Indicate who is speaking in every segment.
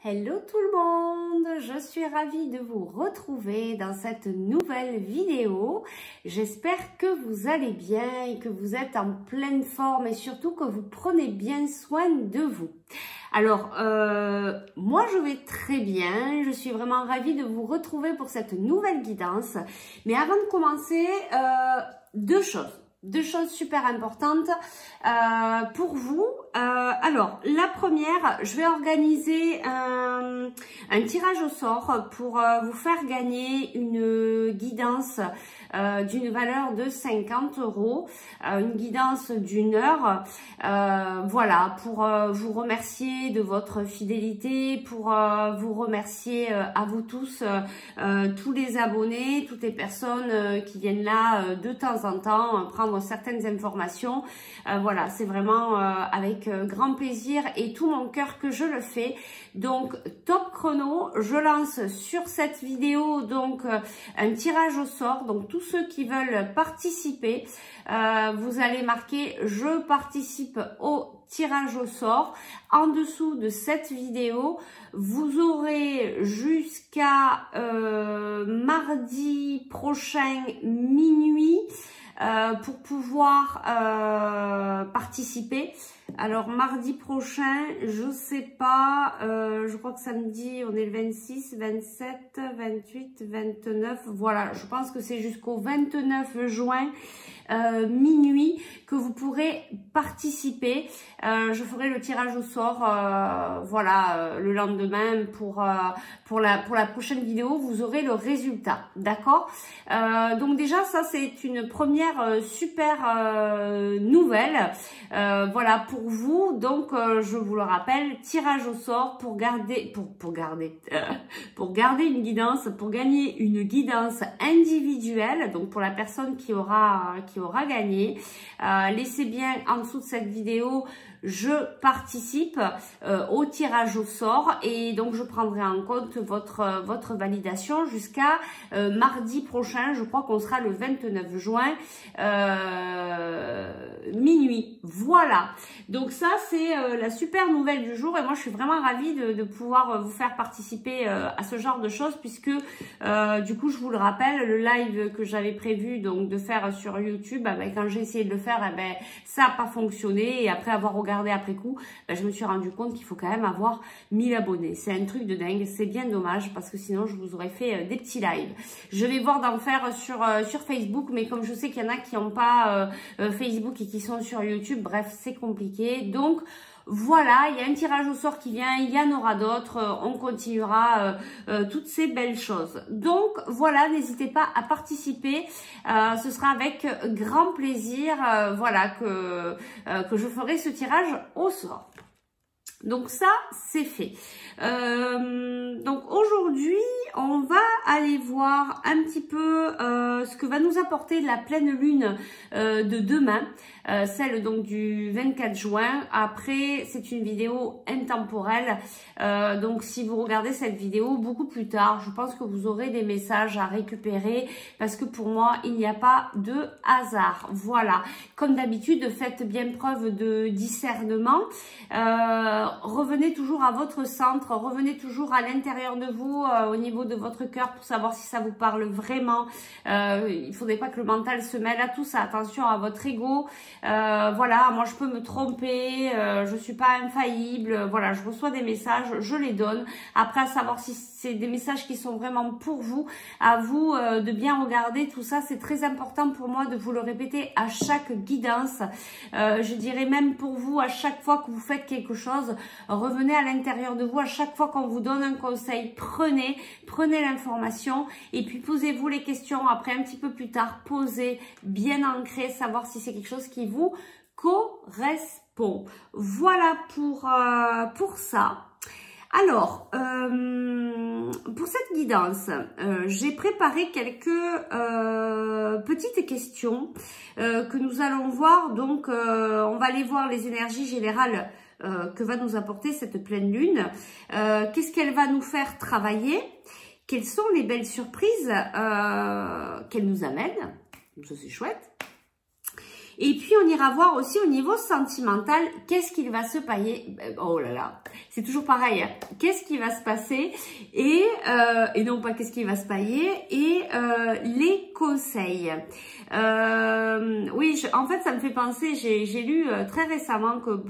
Speaker 1: Hello tout le monde, je suis ravie de vous retrouver dans cette nouvelle vidéo. J'espère que vous allez bien et que vous êtes en pleine forme et surtout que vous prenez bien soin de vous. Alors, moi je vais très bien, je suis vraiment ravie de vous retrouver pour cette nouvelle guidance. Mais avant de commencer, deux choses super importantes pour vous. Alors, la première, je vais organiser un tirage au sort pour vous faire gagner une guidance d'une valeur de 50 €, une guidance d'1 heure. Voilà, pour vous remercier de votre fidélité, pour vous remercier à vous tous, tous les abonnés, toutes les personnes qui viennent là de temps en temps prendre certaines informations. Voilà, c'est vraiment avec grand plaisir et tout mon cœur que je le fais. Donc top chrono, je lance sur cette vidéo donc un tirage au sort. Donc tous ceux qui veulent participer, vous allez marquer je participe au tirage au sort en dessous de cette vidéo. Vous aurez jusqu'à mardi prochain minuit pour pouvoir participer. Alors mardi prochain, je sais pas, je crois que samedi on est le 26, 27, 28, 29, voilà, je pense que c'est jusqu'au 29 juin minuit que vous pourrez participer. Je ferai le tirage au sort voilà le lendemain pour la prochaine vidéo, vous aurez le résultat, d'accord. Donc déjà ça c'est une première super nouvelle voilà pour vous. Donc je vous le rappelle, tirage au sort pour garder pour garder une guidance, pour gagner une guidance individuelle. Donc pour la personne qui aura gagné, laissez bien en dessous de cette vidéo je participe au tirage au sort et donc je prendrai en compte votre validation jusqu'à mardi prochain. Je crois qu'on sera le 29 juin minuit. Voilà, donc ça c'est la super nouvelle du jour et moi je suis vraiment ravie de pouvoir vous faire participer à ce genre de choses, puisque du coup je vous le rappelle, le live que j'avais prévu donc de faire sur YouTube, quand j'ai essayé de le faire, ça n'a pas fonctionné, et après avoir regardé après coup, je me suis rendu compte qu'il faut quand même avoir 1000 abonnés. C'est un truc de dingue, c'est bien dommage parce que sinon je vous aurais fait des petits lives. Je vais voir d'en faire sur Facebook, mais comme je sais qu'il y en a qui n'ont pas Facebook et qui sont sur YouTube, bref c'est compliqué. Donc voilà, il y a un tirage au sort qui vient, il y en aura d'autres, on continuera toutes ces belles choses. Donc voilà, n'hésitez pas à participer, ce sera avec grand plaisir voilà que je ferai ce tirage au sort. Donc ça, c'est fait. Donc aujourd'hui, on va aller voir un petit peu ce que va nous apporter la pleine lune de demain, celle donc du 24 juin. Après, c'est une vidéo intemporelle. Donc si vous regardez cette vidéo beaucoup plus tard, je pense que vous aurez des messages à récupérer, parce que pour moi, il n'y a pas de hasard. Voilà, comme d'habitude, faites bien preuve de discernement. Revenez toujours à votre centre, revenez toujours à l'intérieur de vous, au niveau de votre cœur, pour savoir si ça vous parle vraiment. Il ne faudrait pas que le mental se mêle à tout ça. Attention à votre ego. Voilà, moi je peux me tromper, je suis pas infaillible. Voilà, je reçois des messages, je les donne. Après, à savoir si c'est des messages qui sont vraiment pour vous, à vous de bien regarder tout ça. C'est très important pour moi de vous le répéter à chaque guidance. Je dirais même pour vous, à chaque fois que vous faites quelque chose, revenez à l'intérieur de vous. À chaque fois qu'on vous donne un conseil, prenez l'information et puis posez-vous les questions. Après, un petit peu plus tard, posez, bien ancré, savoir si c'est quelque chose qui vous correspond. Voilà pour ça. Alors, pour cette guidance, j'ai préparé quelques petites questions que nous allons voir. Donc, on va aller voir les énergies générales que va nous apporter cette pleine lune. Qu'est-ce qu'elle va nous faire travailler? Quelles sont les belles surprises qu'elle nous amène? Ça, c'est chouette. Et puis, on ira voir aussi au niveau sentimental, qu'est-ce qu'il va se passer. Oh là là, c'est toujours pareil. Hein. Qu'est-ce qui va se passer et non pas qu'est-ce qui va se passer et les conseils. Oui, en fait, ça me fait penser, j'ai lu très récemment que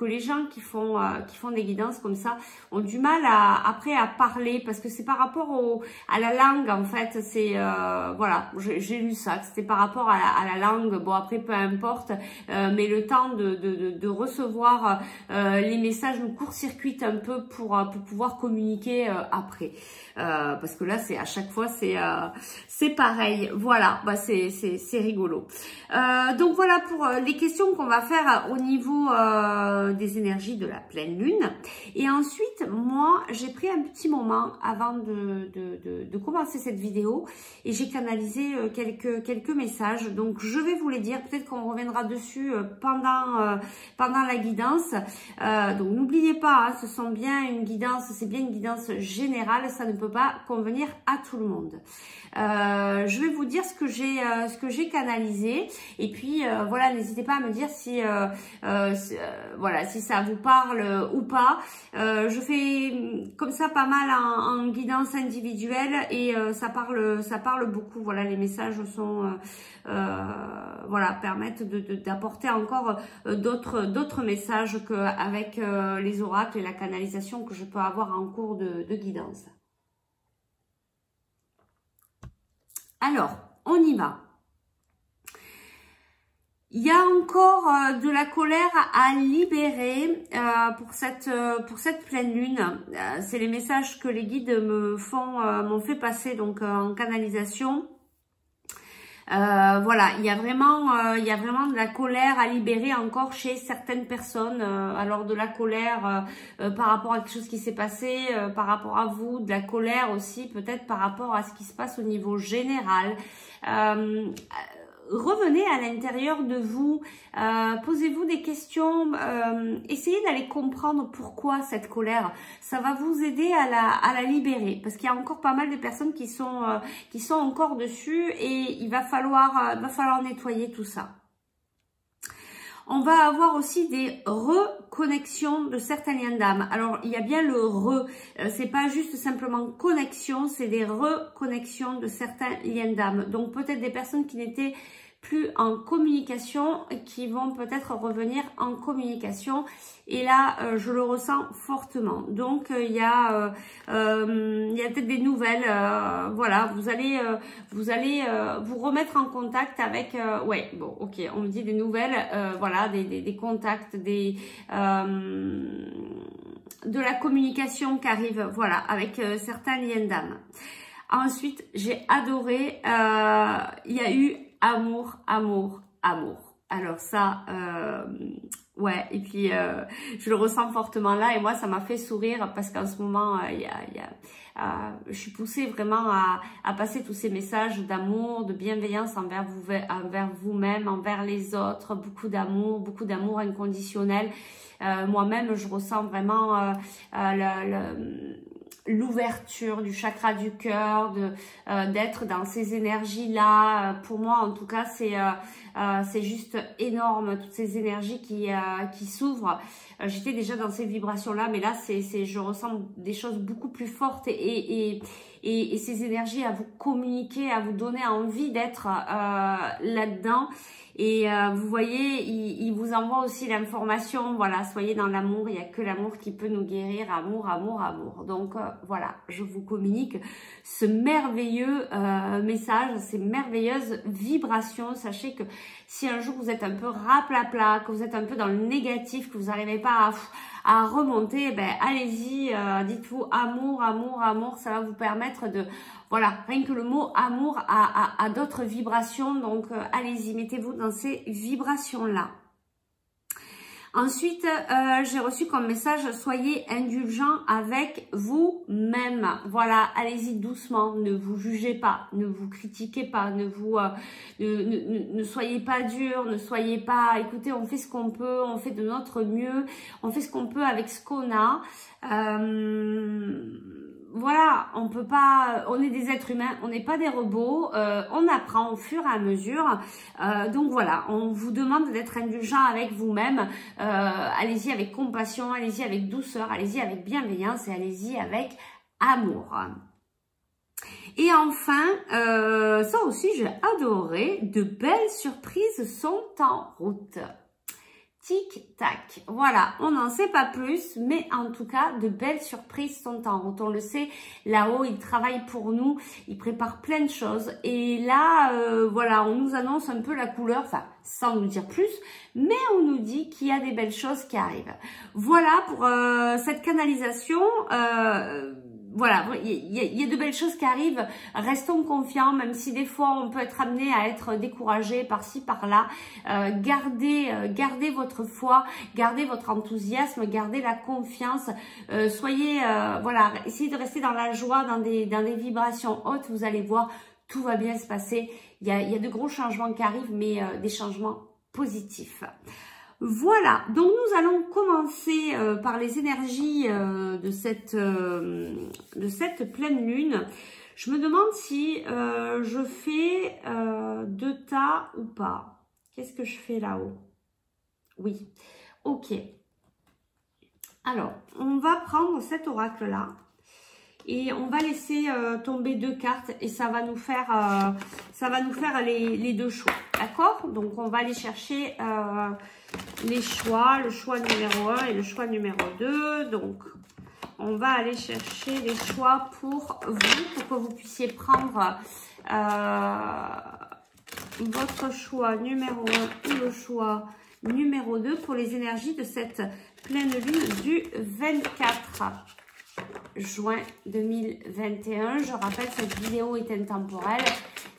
Speaker 1: les gens qui font des guidances comme ça ont du mal après à parler parce que c'est par rapport à la langue en fait. C'est voilà, j'ai lu ça, que c'était par rapport à la langue. Bon après peu importe, mais le temps de recevoir les messages nous court-circuite un peu pour pouvoir communiquer après. Parce que là c'est à chaque fois c'est pareil. Voilà, bah c'est rigolo. Donc voilà pour les questions qu'on va faire au niveau des énergies de la pleine lune. Et ensuite, moi, j'ai pris un petit moment avant de commencer cette vidéo et j'ai canalisé quelques messages. Donc, je vais vous les dire. Peut-être qu'on reviendra dessus pendant la guidance. Donc, n'oubliez pas, hein, ce sont bien une guidance, c'est bien une guidance générale. Ça ne peut pas convenir à tout le monde. Je vais vous dire ce que j'ai canalisé et puis voilà, n'hésitez pas à me dire si voilà, si ça vous parle ou pas. Je fais comme ça pas mal en guidance individuelle et ça parle beaucoup. Voilà, les messages sont voilà, permettent d'apporter encore d'autres messages qu'avec les oracles et la canalisation que je peux avoir en cours de guidance. Alors, on y va. Il y a encore de la colère à libérer pour cette pleine lune. C'est les messages que les guides m'ont fait passer donc en canalisation. Voilà, il y a vraiment de la colère à libérer encore chez certaines personnes. Alors de la colère par rapport à quelque chose qui s'est passé, par rapport à vous, de la colère aussi peut-être par rapport à ce qui se passe au niveau général. Revenez à l'intérieur de vous, posez-vous des questions, essayez d'aller comprendre pourquoi cette colère. Ça va vous aider à la libérer parce qu'il y a encore pas mal de personnes qui sont encore dessus et il va falloir nettoyer tout ça. On va avoir aussi des reconnexions de certains liens d'âme. Alors, il y a bien le c'est pas juste simplement connexion, c'est des reconnexions de certains liens d'âme. Donc, peut-être des personnes qui n'étaient plus en communication, qui vont peut-être revenir en communication. Et là, je le ressens fortement. Donc, il y a peut-être des nouvelles. Voilà, vous allez vous remettre en contact avec. Ouais, bon, ok, on me dit des nouvelles. Voilà, des contacts, de la communication qui arrive. Voilà, avec certains liens d'âme. Ensuite, j'ai adoré. Il y a eu amour, amour, amour. Alors ça, ouais, et puis je le ressens fortement là et moi ça m'a fait sourire parce qu'en ce moment, je suis poussée vraiment à passer tous ces messages d'amour, de bienveillance envers vous-même, envers les autres, beaucoup d'amour inconditionnel. Moi-même, je ressens vraiment l'ouverture du chakra du cœur, d'être dans ces énergies-là. Pour moi, en tout cas, c'est juste énorme, toutes ces énergies qui s'ouvrent. J'étais déjà dans ces vibrations-là, mais là, je ressens des choses beaucoup plus fortes et ces énergies à vous communiquer, à vous donner envie d'être là-dedans. Et vous voyez, il vous envoie aussi l'information, voilà, soyez dans l'amour, il n'y a que l'amour qui peut nous guérir, amour, amour, amour. Donc voilà, je vous communique ce merveilleux message, ces merveilleuses vibrations. Sachez que si un jour vous êtes un peu raplapla, que vous êtes un peu dans le négatif, que vous n'arrivez pas à remonter, ben allez-y, dites-vous amour, amour, amour, ça va vous permettre de, voilà, rien que le mot amour a d'autres vibrations, donc allez-y, mettez-vous dans ces vibrations-là. Ensuite, j'ai reçu comme message, soyez indulgent avec vous-même. Voilà, allez-y doucement, ne vous jugez pas, ne vous critiquez pas, ne soyez pas dur, ne soyez pas, écoutez, on fait ce qu'on peut, on fait de notre mieux, on fait ce qu'on peut avec ce qu'on a. voilà, on peut pas, on est des êtres humains, on n'est pas des robots, on apprend au fur et à mesure. Donc voilà, on vous demande d'être indulgent avec vous-même. Allez-y avec compassion, allez-y avec douceur, allez-y avec bienveillance et allez-y avec amour. Et enfin, ça aussi j'ai adoré, de belles surprises sont en route. Tic-tac, voilà, on n'en sait pas plus, mais en tout cas, de belles surprises sont en route. On le sait, là-haut, ils travaillent pour nous, ils préparent plein de choses. Et là, voilà, on nous annonce un peu la couleur, enfin, sans nous dire plus, mais on nous dit qu'il y a des belles choses qui arrivent. Voilà pour cette canalisation. Voilà, il y a de belles choses qui arrivent. Restons confiants, même si des fois on peut être amené à être découragé par-ci, par-là. Gardez votre foi, gardez votre enthousiasme, gardez la confiance. Soyez, voilà, essayez de rester dans la joie, dans des vibrations hautes. Vous allez voir, tout va bien se passer. Il y a de gros changements qui arrivent, mais des changements positifs. Voilà, donc nous allons commencer par les énergies de cette pleine lune. Je me demande si je fais 2 tas ou pas. Qu'est-ce que je fais là-haut? Oui, ok. Alors, on va prendre cet oracle-là et on va laisser tomber 2 cartes et ça va nous faire les 2 choix. D'accord? Donc, on va aller chercher les choix, le choix numéro 1 et le choix numéro 2. Donc, on va aller chercher les choix pour vous, pour que vous puissiez prendre votre choix numéro 1 ou le choix numéro 2 pour les énergies de cette pleine lune du 24 juin 2021. Je rappelle, cette vidéo est intemporelle.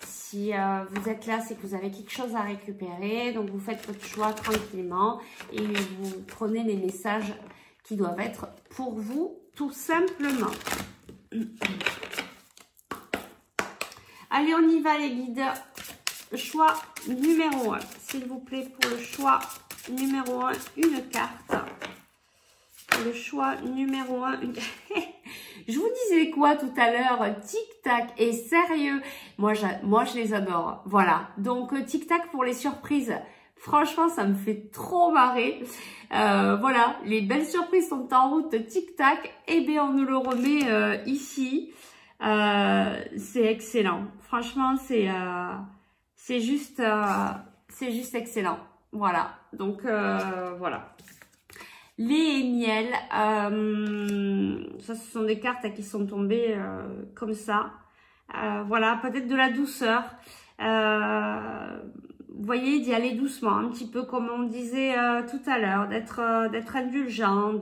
Speaker 1: Si vous êtes là, c'est que vous avez quelque chose à récupérer. Donc, vous faites votre choix tranquillement et vous prenez les messages qui doivent être pour vous, tout simplement. Allez, on y va, les guides. Choix numéro 1, s'il vous plaît, pour le choix numéro 1, une carte. Le choix numéro 1, une... Je vous disais quoi tout à l'heure? Tic-tac, et sérieux, moi je les adore. Voilà, donc tic-tac pour les surprises. Franchement, ça me fait trop marrer. Voilà, les belles surprises sont en route. Tic-tac, et bien on nous le remet ici. C'est excellent. Franchement, c'est juste excellent. Voilà, donc voilà. Les miels, ça ce sont des cartes qui sont tombées comme ça. Voilà, peut-être de la douceur. Vous voyez, d'y aller doucement, un petit peu comme on disait tout à l'heure, d'être indulgent.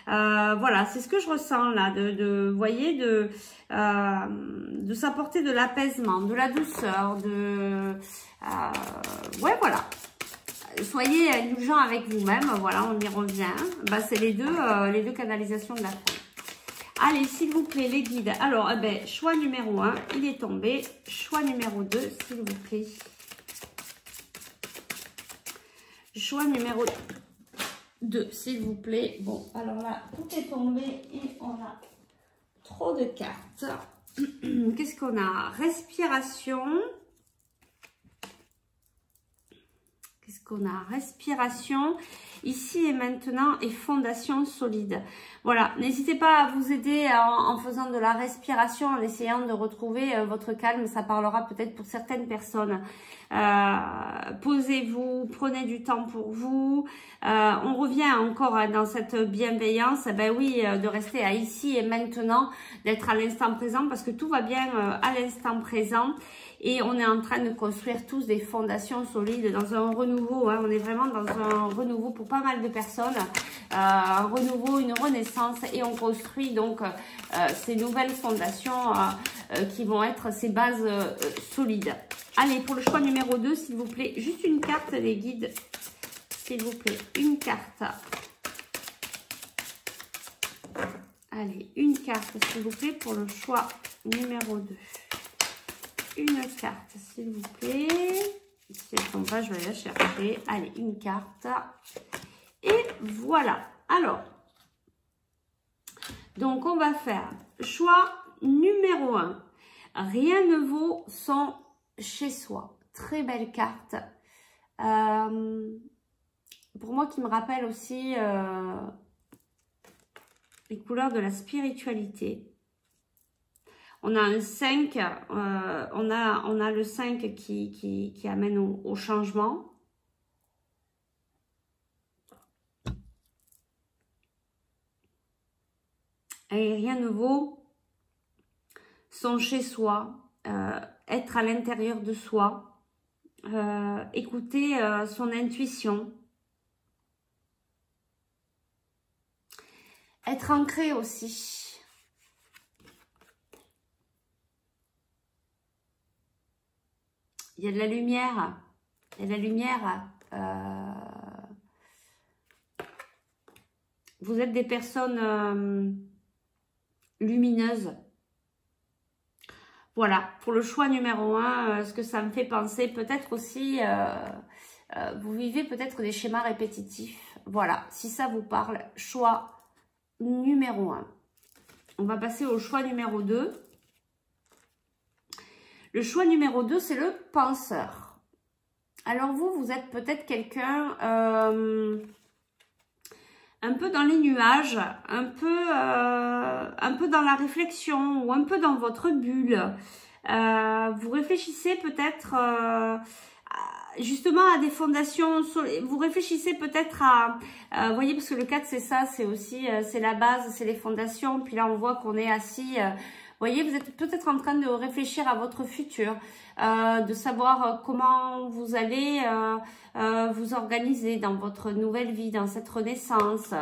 Speaker 1: Voilà, c'est ce que je ressens là, vous voyez, de s'apporter de l'apaisement, de la douceur, ouais, voilà. Soyez indulgent avec vous-même, voilà, on y revient. Bah, c'est les deux canalisations de la fin. Allez, s'il vous plaît, les guides. Alors, eh ben, choix numéro 1, il est tombé. Choix numéro 2, s'il vous plaît. Choix numéro 2, s'il vous plaît. Bon, alors là, tout est tombé et on a trop de cartes. Qu'est-ce qu'on a? Respiration. Qu'est-ce qu'on a? Respiration, ici et maintenant, et fondation solide. Voilà, n'hésitez pas à vous aider en faisant de la respiration, en essayant de retrouver votre calme. Ça parlera peut-être pour certaines personnes. Posez-vous, prenez du temps pour vous. On revient encore dans cette bienveillance. Ben oui, de rester à ici et maintenant, d'être à l'instant présent, parce que tout va bien à l'instant présent. Et on est en train de construire tous des fondations solides dans un renouveau. Hein. On est vraiment dans un renouveau pour pas mal de personnes. Un renouveau, une renaissance. Et on construit donc ces nouvelles fondations qui vont être ces bases solides. Allez, pour le choix numéro 2, s'il vous plaît, juste une carte, les guides. S'il vous plaît, une carte. Allez, une carte, s'il vous plaît, pour le choix numéro 2. Une carte, s'il vous plaît. Si elle ne tombe pas, je vais la chercher. Allez, une carte. Et voilà. Alors, Donc, on va faire choix numéro 1. Rien ne vaut son chez soi. Très belle carte. Pour moi, qui me rappelle aussi les couleurs de la spiritualité. On a un 5, on a le 5 qui amène au changement. Et rien ne vaut son chez-soi, être à l'intérieur de soi, écouter son intuition, être ancré aussi. Il y a de la lumière, il y a de la lumière. Vous êtes des personnes lumineuses. Voilà, pour le choix numéro 1, ce que ça me fait penser, peut-être aussi, vous vivez peut-être des schémas répétitifs. Voilà, si ça vous parle, choix numéro 1. On va passer au choix numéro 2. Le choix numéro 2, c'est le penseur. Alors vous êtes peut-être quelqu'un un peu dans les nuages, un peu dans la réflexion ou un peu dans votre bulle. Vous réfléchissez peut-être justement à des fondations, vous réfléchissez peut-être à, vous voyez, parce que le 4 c'est ça, c'est aussi, c'est la base, c'est les fondations, puis là on voit qu'on est assis, vous voyez, vous êtes peut-être en train de réfléchir à votre futur, de savoir comment vous allez vous organiser dans votre nouvelle vie, dans cette renaissance.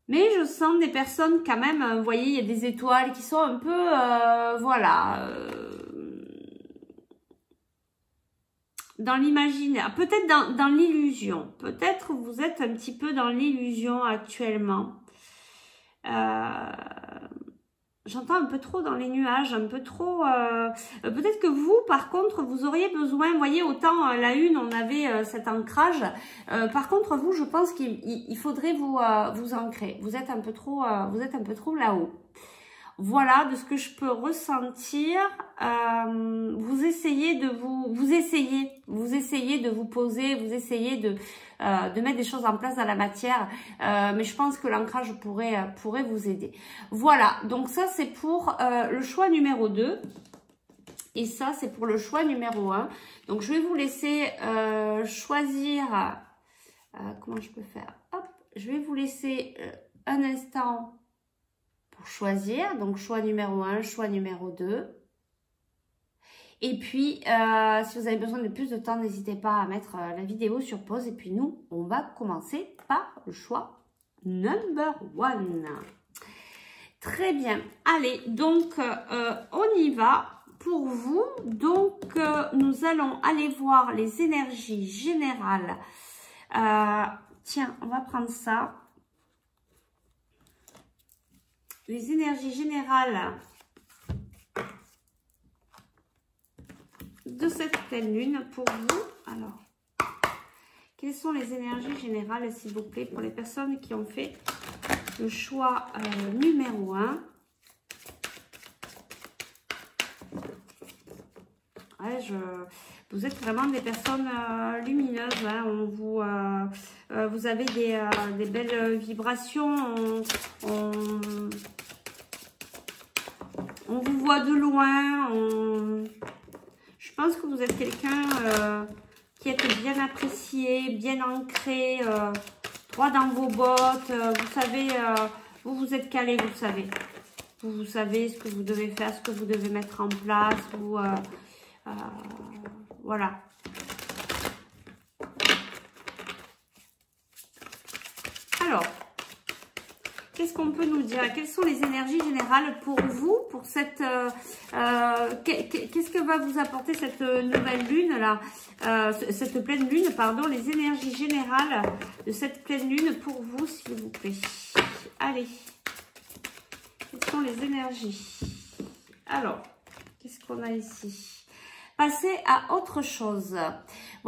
Speaker 1: Mais je sens des personnes quand même, vous voyez, il y a des étoiles qui sont un peu, voilà, dans l'imaginaire, peut-être dans l'illusion. Peut-être vous êtes un petit peu dans l'illusion actuellement. J'entends un peu trop dans les nuages, un peu trop... peut-être que vous, par contre, vous auriez besoin... Vous voyez, autant la une, on avait cet ancrage. Par contre, vous, je pense qu'il faudrait vous ancrer. Vous êtes un peu trop là-haut. Voilà, de ce que je peux ressentir. Vous essayez de vous essayez de vous poser, vous essayez de mettre des choses en place dans la matière, mais je pense que l'ancrage pourrait vous aider. Voilà, donc ça c'est pour le choix numéro 2 et ça c'est pour le choix numéro 1. Donc je vais vous laisser choisir, comment je peux faire, hop, je vais vous laisser un instant pour choisir, donc choix numéro 1, choix numéro 2. Et puis, si vous avez besoin de plus de temps, n'hésitez pas à mettre la vidéo sur pause. Et puis nous, on va commencer par le choix number 1. Très bien. Allez, donc, on y va pour vous. Donc, nous allons aller voir les énergies générales. Tiens, on va prendre ça. Les énergies générales de cette pleine lune pour vous. Alors, quelles sont les énergies générales, s'il vous plaît, pour les personnes qui ont fait le choix numéro 1? Ouais, vous êtes vraiment des personnes lumineuses. Hein. Vous avez des belles vibrations. On vous voit de loin. Je pense que vous êtes quelqu'un qui est bien apprécié, bien ancré, droit dans vos bottes. Vous savez, vous êtes calé, vous le savez. Vous savez ce que vous devez faire, ce que vous devez mettre en place. Voilà. Alors, qu'est-ce qu'on peut nous dire? Quelles sont les énergies générales pour vous, pour cette... qu'est-ce que va vous apporter cette nouvelle lune là, cette pleine lune, pardon, les énergies générales de cette pleine lune pour vous, s'il vous plaît. Allez, quelles sont les énergies? Alors, qu'est-ce qu'on a ici? Passer à autre chose.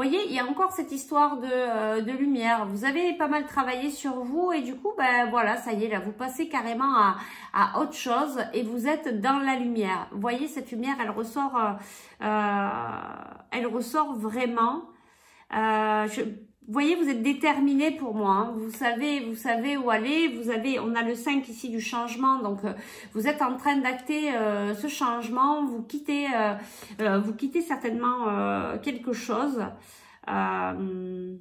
Speaker 1: voyez, il y a encore cette histoire de lumière. Vous avez pas mal travaillé sur vous et du coup, ben voilà, ça y est, là, vous passez carrément à autre chose et vous êtes dans la lumière. Vous voyez, cette lumière, elle ressort vraiment. Vous voyez, vous êtes déterminé pour moi. Hein. Vous savez où aller. On a le 5 ici du changement. Donc, vous êtes en train d'acter ce changement. Vous quittez certainement quelque chose. Un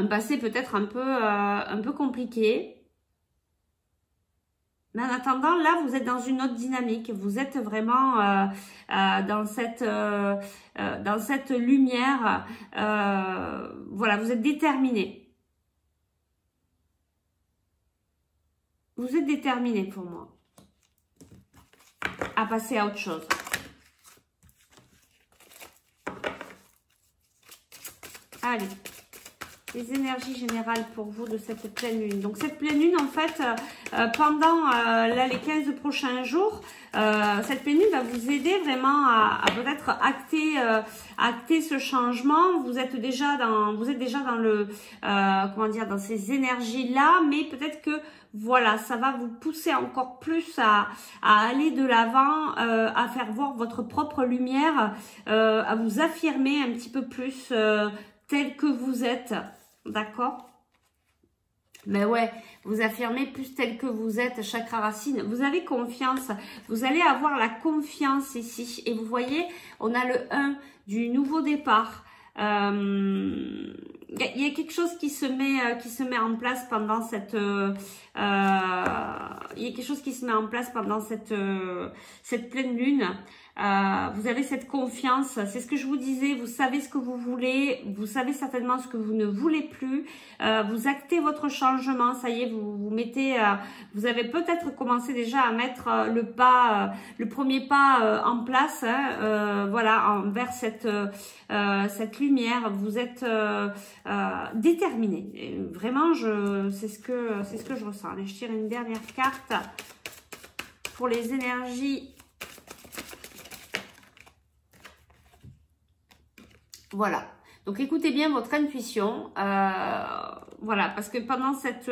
Speaker 1: passé peut-être un peu compliqué. Mais en attendant, là, vous êtes dans une autre dynamique. Vous êtes vraiment dans cette lumière. Voilà, vous êtes déterminé. Vous êtes déterminé pour moi à passer à autre chose. Allez. Les énergies générales pour vous de cette pleine lune. Donc cette pleine lune, en fait, pendant là, les 15 prochains jours, cette pleine lune va vous aider vraiment à peut-être acter ce changement. Vous êtes déjà dans le comment dire, dans ces énergies-là, mais peut-être que voilà, ça va vous pousser encore plus à aller de l'avant, à faire voir votre propre lumière, à vous affirmer un petit peu plus tel que vous êtes. D'accord? Mais ouais, vous affirmez plus tel que vous êtes, chakra racine. Vous avez confiance. Vous allez avoir la confiance ici. Et vous voyez, on a le 1 du nouveau départ. Il y a quelque chose qui se met en place pendant cette cette pleine lune. Vous avez cette confiance, c'est ce que je vous disais, vous savez ce que vous voulez, vous savez certainement ce que vous ne voulez plus, vous actez votre changement, ça y est, vous mettez, vous avez peut-être commencé déjà à mettre le premier pas en place, hein, voilà, vers cette lumière, vous êtes déterminé. Et vraiment, c'est ce que je ressens. Allez, je tire une dernière carte pour les énergies. Voilà, donc écoutez bien votre intuition, voilà, parce que pendant cette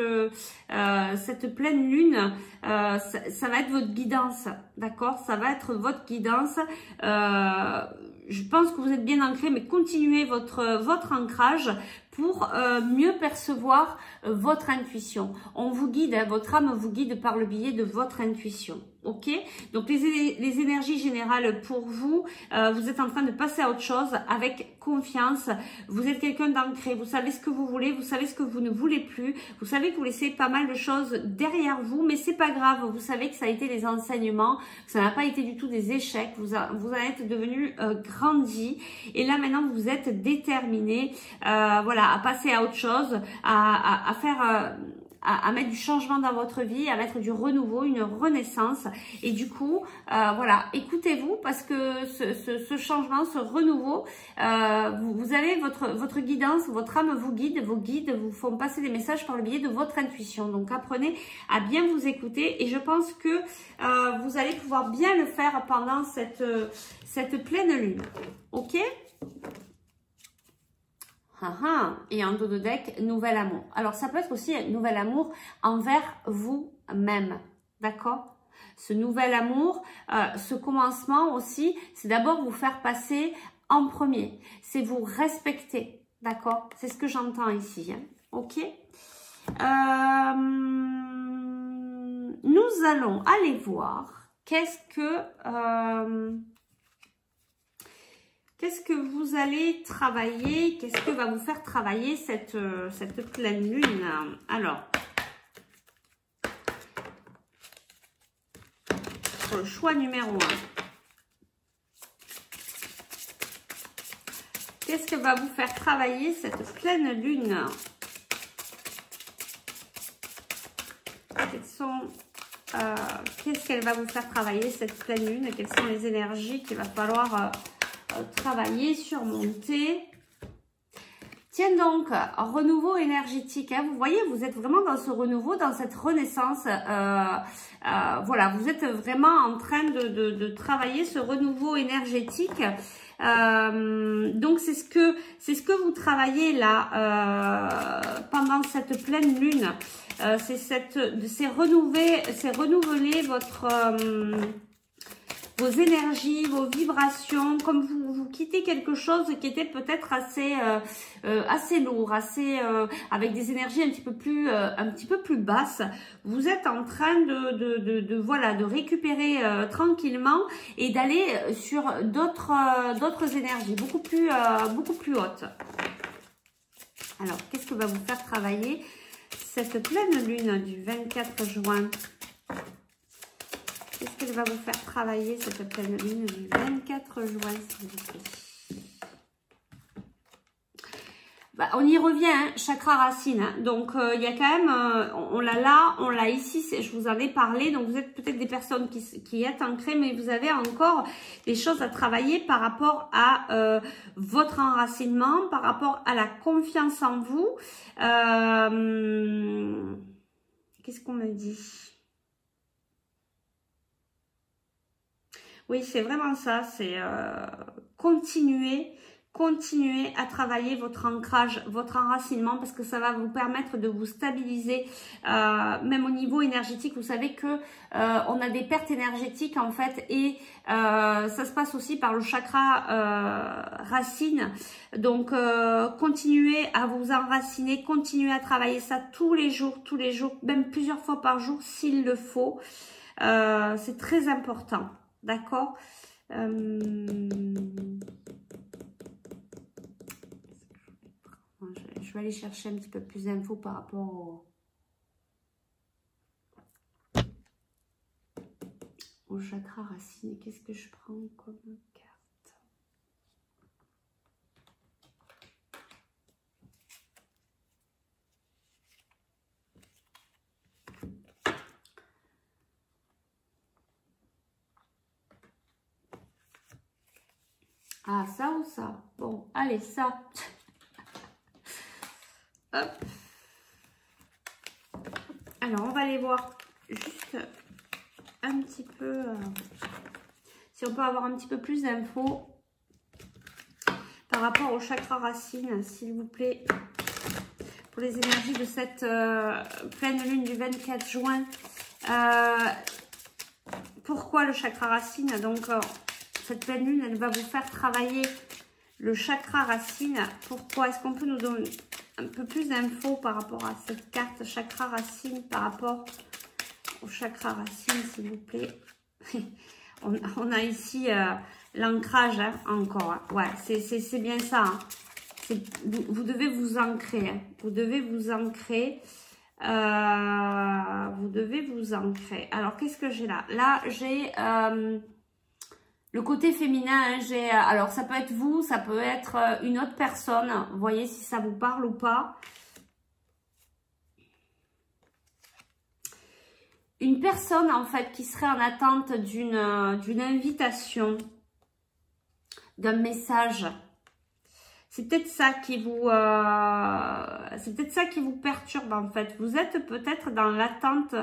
Speaker 1: pleine lune, ça va être votre guidance, d'accord? Ça va être votre guidance. Je pense que vous êtes bien ancré, mais continuez votre ancrage pour mieux percevoir votre intuition. On vous guide, hein, votre âme vous guide par le biais de votre intuition. Ok, donc les énergies générales pour vous, vous êtes en train de passer à autre chose avec confiance. Vous êtes quelqu'un d'ancré, vous savez ce que vous voulez, vous savez ce que vous ne voulez plus. Vous savez que vous laissez pas mal de choses derrière vous, mais c'est pas grave. Vous savez que ça a été des enseignements, que ça n'a pas été du tout des échecs. Vous en êtes devenu grandi, et là maintenant vous êtes déterminé, voilà, à passer à autre chose, à faire à mettre du changement dans votre vie, à mettre du renouveau, une renaissance. Et du coup, voilà, écoutez-vous, parce que ce changement, ce renouveau, vous avez votre guidance, votre âme vous guide, vos guides vous font passer des messages par le biais de votre intuition. Donc apprenez à bien vous écouter, et je pense que vous allez pouvoir bien le faire pendant cette pleine lune. Ok ? Et en dos de deck, nouvel amour. Alors, ça peut être aussi un nouvel amour envers vous-même. D'accord? Ce nouvel amour, ce commencement aussi, c'est d'abord vous faire passer en premier. C'est vous respecter. D'accord? C'est ce que j'entends ici. Hein? Ok? Nous allons aller voir qu'est-ce que vous allez travailler? Qu'est-ce que va vous faire travailler cette pleine lune? Alors, pour le choix numéro 1. Qu'est-ce que va vous faire travailler cette pleine lune? Qu'est-ce qu'elle va vous faire travailler cette pleine lune? Quelles sont les énergies qu'il va falloir travailler, surmonter? Tiens donc, renouveau énergétique. Hein, vous voyez, vous êtes vraiment dans ce renouveau, dans cette renaissance. Voilà, vous êtes vraiment en train de travailler ce renouveau énergétique. Donc c'est ce que vous travaillez là pendant cette pleine lune. C'est renouveler vos énergies, vos vibrations, comme vous quittez quelque chose qui était peut-être assez lourd, avec des énergies un petit peu plus basses. Vous êtes en train de récupérer tranquillement et d'aller sur d'autres énergies beaucoup plus hautes. Alors, qu'est-ce que va vous faire travailler cette pleine lune du 24 juin? Qu'est-ce qu'elle va vous faire travailler, cette pleine lune du 24 juin, s'il vous plaît? On y revient, hein, chakra racine. Hein. Donc, il y a quand même, on l'a là, on l'a ici, je vous en ai parlé. Donc, vous êtes peut-être des personnes qui êtes ancrées, mais vous avez encore des choses à travailler par rapport à votre enracinement, par rapport à la confiance en vous. Qu'est-ce qu'on me dit? Oui, c'est vraiment ça, c'est continuer à travailler votre ancrage, votre enracinement, parce que ça va vous permettre de vous stabiliser, même au niveau énergétique. Vous savez que on a des pertes énergétiques en fait, et ça se passe aussi par le chakra racine. Donc, continuez à vous enraciner, continuez à travailler ça tous les jours, même plusieurs fois par jour s'il le faut. C'est très important. D'accord. Je vais aller chercher un petit peu plus d'infos par rapport au chakra racine. Qu'est-ce que je prends comme carte? Ah, ça ou ça? Bon, allez, ça. Hop. Alors, on va aller voir juste un petit peu, si on peut avoir un petit peu plus d'infos par rapport au chakra racine, s'il vous plaît, pour les énergies de cette pleine lune du 24 juin. Pourquoi le chakra racine? Donc, cette pleine lune, elle va vous faire travailler le chakra racine. Pourquoi? Est-ce qu'on peut nous donner un peu plus d'infos par rapport à cette carte chakra racine, par rapport au chakra racine, s'il vous plaît? on a ici l'ancrage, hein, encore. Hein. Ouais, c'est bien ça. Hein. Vous devez vous ancrer. Hein. Vous devez vous ancrer. Alors, qu'est-ce que j'ai là? Là, j'ai le côté féminin. Hein, alors, ça peut être vous, ça peut être une autre personne. Vous voyez si ça vous parle ou pas. Une personne, en fait, qui serait en attente d'une invitation, d'un message. C'est peut-être ça qui vous perturbe, en fait. Vous êtes peut-être dans l'attente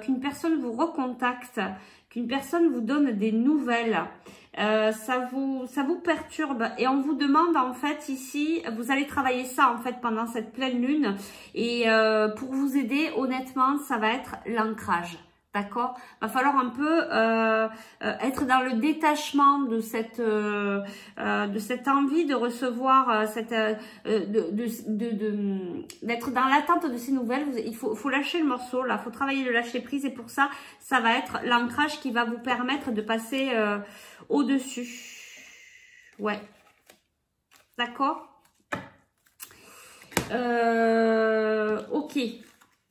Speaker 1: qu'une personne vous recontacte, qu'une personne vous donne des nouvelles. Ça vous perturbe et on vous demande, en fait, ici, vous allez travailler ça, en fait, pendant cette pleine lune. Et pour vous aider, honnêtement, ça va être l'ancrage. D'accord? Va falloir un peu être dans le détachement de cette envie de recevoir, d'être dans l'attente de ces nouvelles. Il faut lâcher le morceau, là. Il faut travailler le lâcher prise et pour ça, ça va être l'ancrage qui va vous permettre de passer au-dessus. Ouais. D'accord? Ok.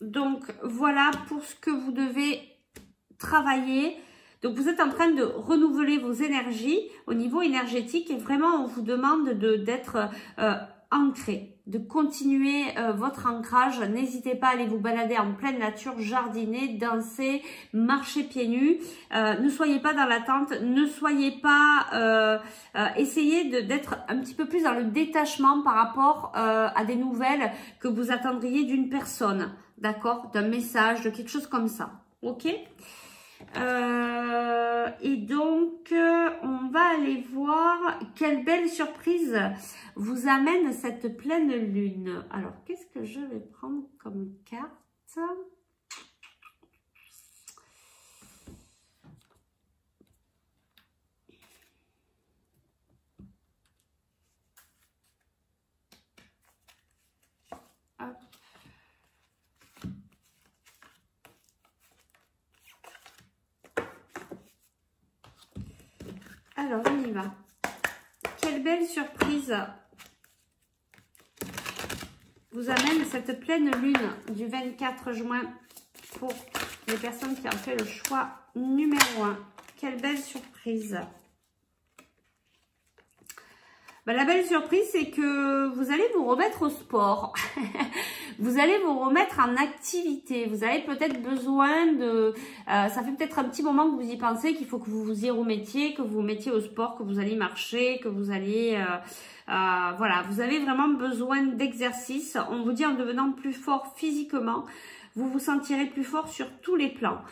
Speaker 1: Donc, voilà pour ce que vous devez travailler. Donc, vous êtes en train de renouveler vos énergies au niveau énergétique et vraiment, on vous demande d'être ancré, de continuer votre ancrage. N'hésitez pas à aller vous balader en pleine nature, jardiner, danser, marcher pieds nus. Ne soyez pas dans l'attente, ne soyez pas... essayez d'être un petit peu plus dans le détachement par rapport à des nouvelles que vous attendriez d'une personne. D'accord? D'un message, de quelque chose comme ça. Ok? Et donc, on va aller voir quelle belle surprise vous amène cette pleine lune. Alors, qu'est-ce que je vais prendre comme carte? Hop. Alors, on y va. Quelle belle surprise vous amène cette pleine lune du 24 juin pour les personnes qui ont fait le choix numéro 1. Quelle belle surprise. Ben, la belle surprise, c'est que vous allez vous remettre au sport. Vous allez vous remettre en activité. Vous avez peut-être besoin de... ça fait peut-être un petit moment que vous y pensez, qu'il faut que vous vous y remettiez, que vous vous mettiez au sport, que vous allez marcher, que vous allez... voilà, vous avez vraiment besoin d'exercice. On vous dit en devenant plus fort physiquement, vous vous sentirez plus fort sur tous les plans.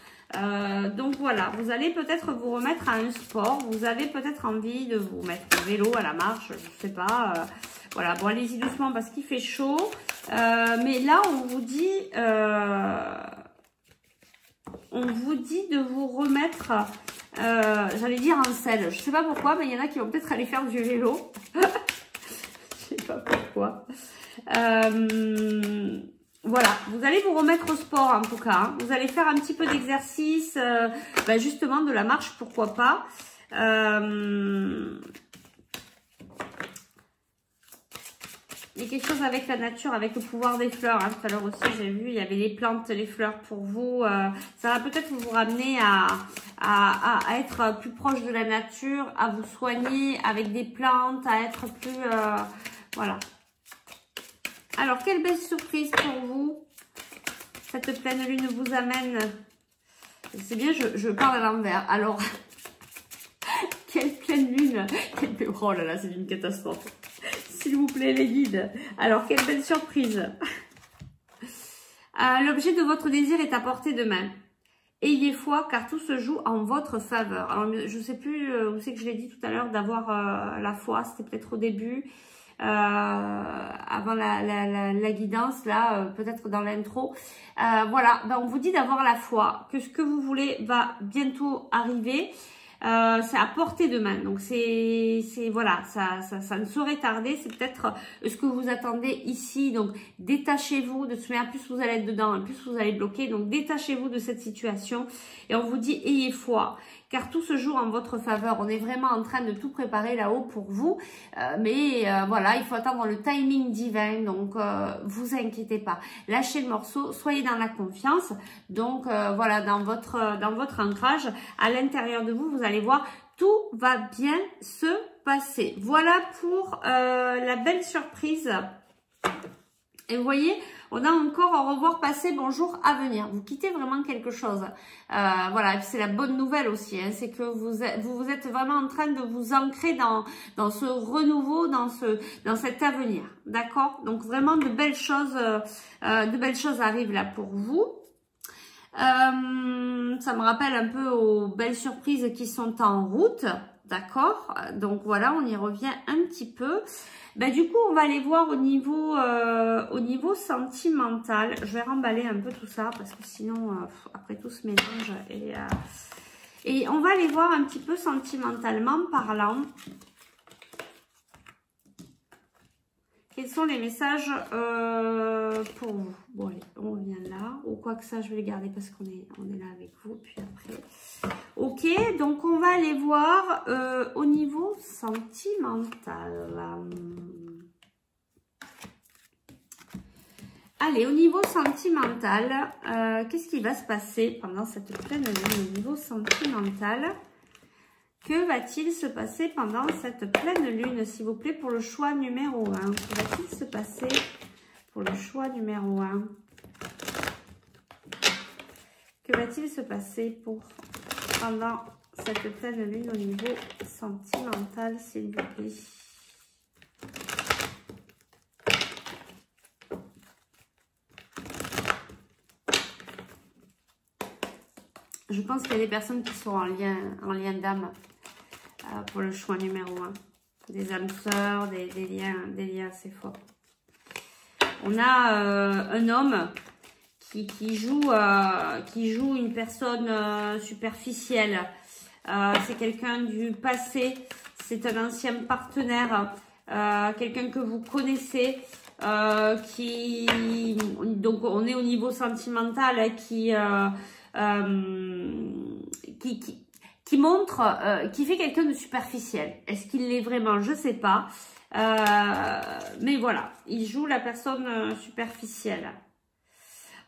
Speaker 1: Donc voilà, vous allez peut-être vous remettre à un sport. Vous avez peut-être envie de vous mettre au vélo, à la marche, je sais pas. Voilà, bon, allez-y doucement parce qu'il fait chaud. Mais là, on vous dit de vous remettre, j'allais dire en selle. Je sais pas pourquoi, mais il y en a qui vont peut-être aller faire du vélo. Je sais pas pourquoi. Voilà, vous allez vous remettre au sport en tout cas. Hein. Vous allez faire un petit peu d'exercice, ben justement de la marche, pourquoi pas. Il y a quelque chose avec la nature, avec le pouvoir des fleurs. Hein. Tout à l'heure aussi, j'ai vu, il y avait les plantes, les fleurs pour vous. Ça va peut-être vous ramener à être plus proche de la nature, à vous soigner avec des plantes, à être plus... voilà. Alors, quelle belle surprise pour vous. Cette pleine lune vous amène... C'est bien, je parle à l'envers. Alors, quelle pleine lune. Oh là là, c'est une catastrophe. S'il vous plaît, les guides. Alors, quelle belle surprise. L'objet de votre désir est à portée de main. Ayez foi, car tout se joue en votre faveur. Alors, je ne sais plus où c'est que je l'ai dit tout à l'heure, d'avoir la foi. C'était peut-être au début. Avant la guidance, là, peut-être dans l'intro. Voilà, ben, on vous dit d'avoir la foi, que ce que vous voulez va bientôt arriver. C'est à portée de main, donc voilà, ça ne saurait tarder. C'est peut-être ce que vous attendez ici. Donc détachez-vous de ce manière, plus vous allez être dedans, plus vous allez bloquer. Donc détachez-vous de cette situation et on vous dit ayez foi, car tout se joue en votre faveur. On est vraiment en train de tout préparer là-haut pour vous, mais voilà, il faut attendre le timing divin. Donc vous inquiétez pas, lâchez le morceau, soyez dans la confiance. Donc voilà, dans votre ancrage à l'intérieur de vous, vous allez voir, tout va bien se passer. Voilà pour la belle surprise. Et vous voyez, on a encore au revoir passé, bonjour à venir. Vous quittez vraiment quelque chose. Voilà, et puis c'est la bonne nouvelle aussi, hein, c'est que vous êtes vraiment en train de vous ancrer dans ce renouveau, dans cet avenir. D'accord? Donc vraiment de belles choses arrivent là pour vous. Ça me rappelle un peu aux belles surprises qui sont en route, d'accord? Donc voilà, on y revient un petit peu. Ben, du coup, on va aller voir au niveau sentimental. Je vais remballer un peu tout ça parce que sinon, après tout se mélange. Et on va aller voir un petit peu sentimentalement parlant. Quels sont les messages pour vous? Bon, allez, on revient là. Ou quoi que ça, je vais les garder parce qu'on est là avec vous. Puis après... Ok, donc on va aller voir au niveau sentimental. Allez, au niveau sentimental, qu'est-ce qui va se passer pendant cette pleine lune au niveau sentimental? Que va-t-il se passer pendant cette pleine lune, s'il vous plaît, pour le choix numéro 1? Que va-t-il se passer pour le choix numéro 1? Que va-t-il se passer pendant cette pleine lune au niveau sentimental, s'il vous plaît? Je pense qu'il y a des personnes qui sont en lien d'âme pour le choix numéro 1. Des âmes sœurs, des liens assez forts. On a un homme qui joue une personne superficielle. C'est quelqu'un du passé, c'est un ancien partenaire, quelqu'un que vous connaissez, donc on est au niveau sentimental, qui montre, qui fait quelqu'un de superficiel. Est-ce qu'il l'est vraiment? Je sais pas. Mais voilà, il joue la personne superficielle.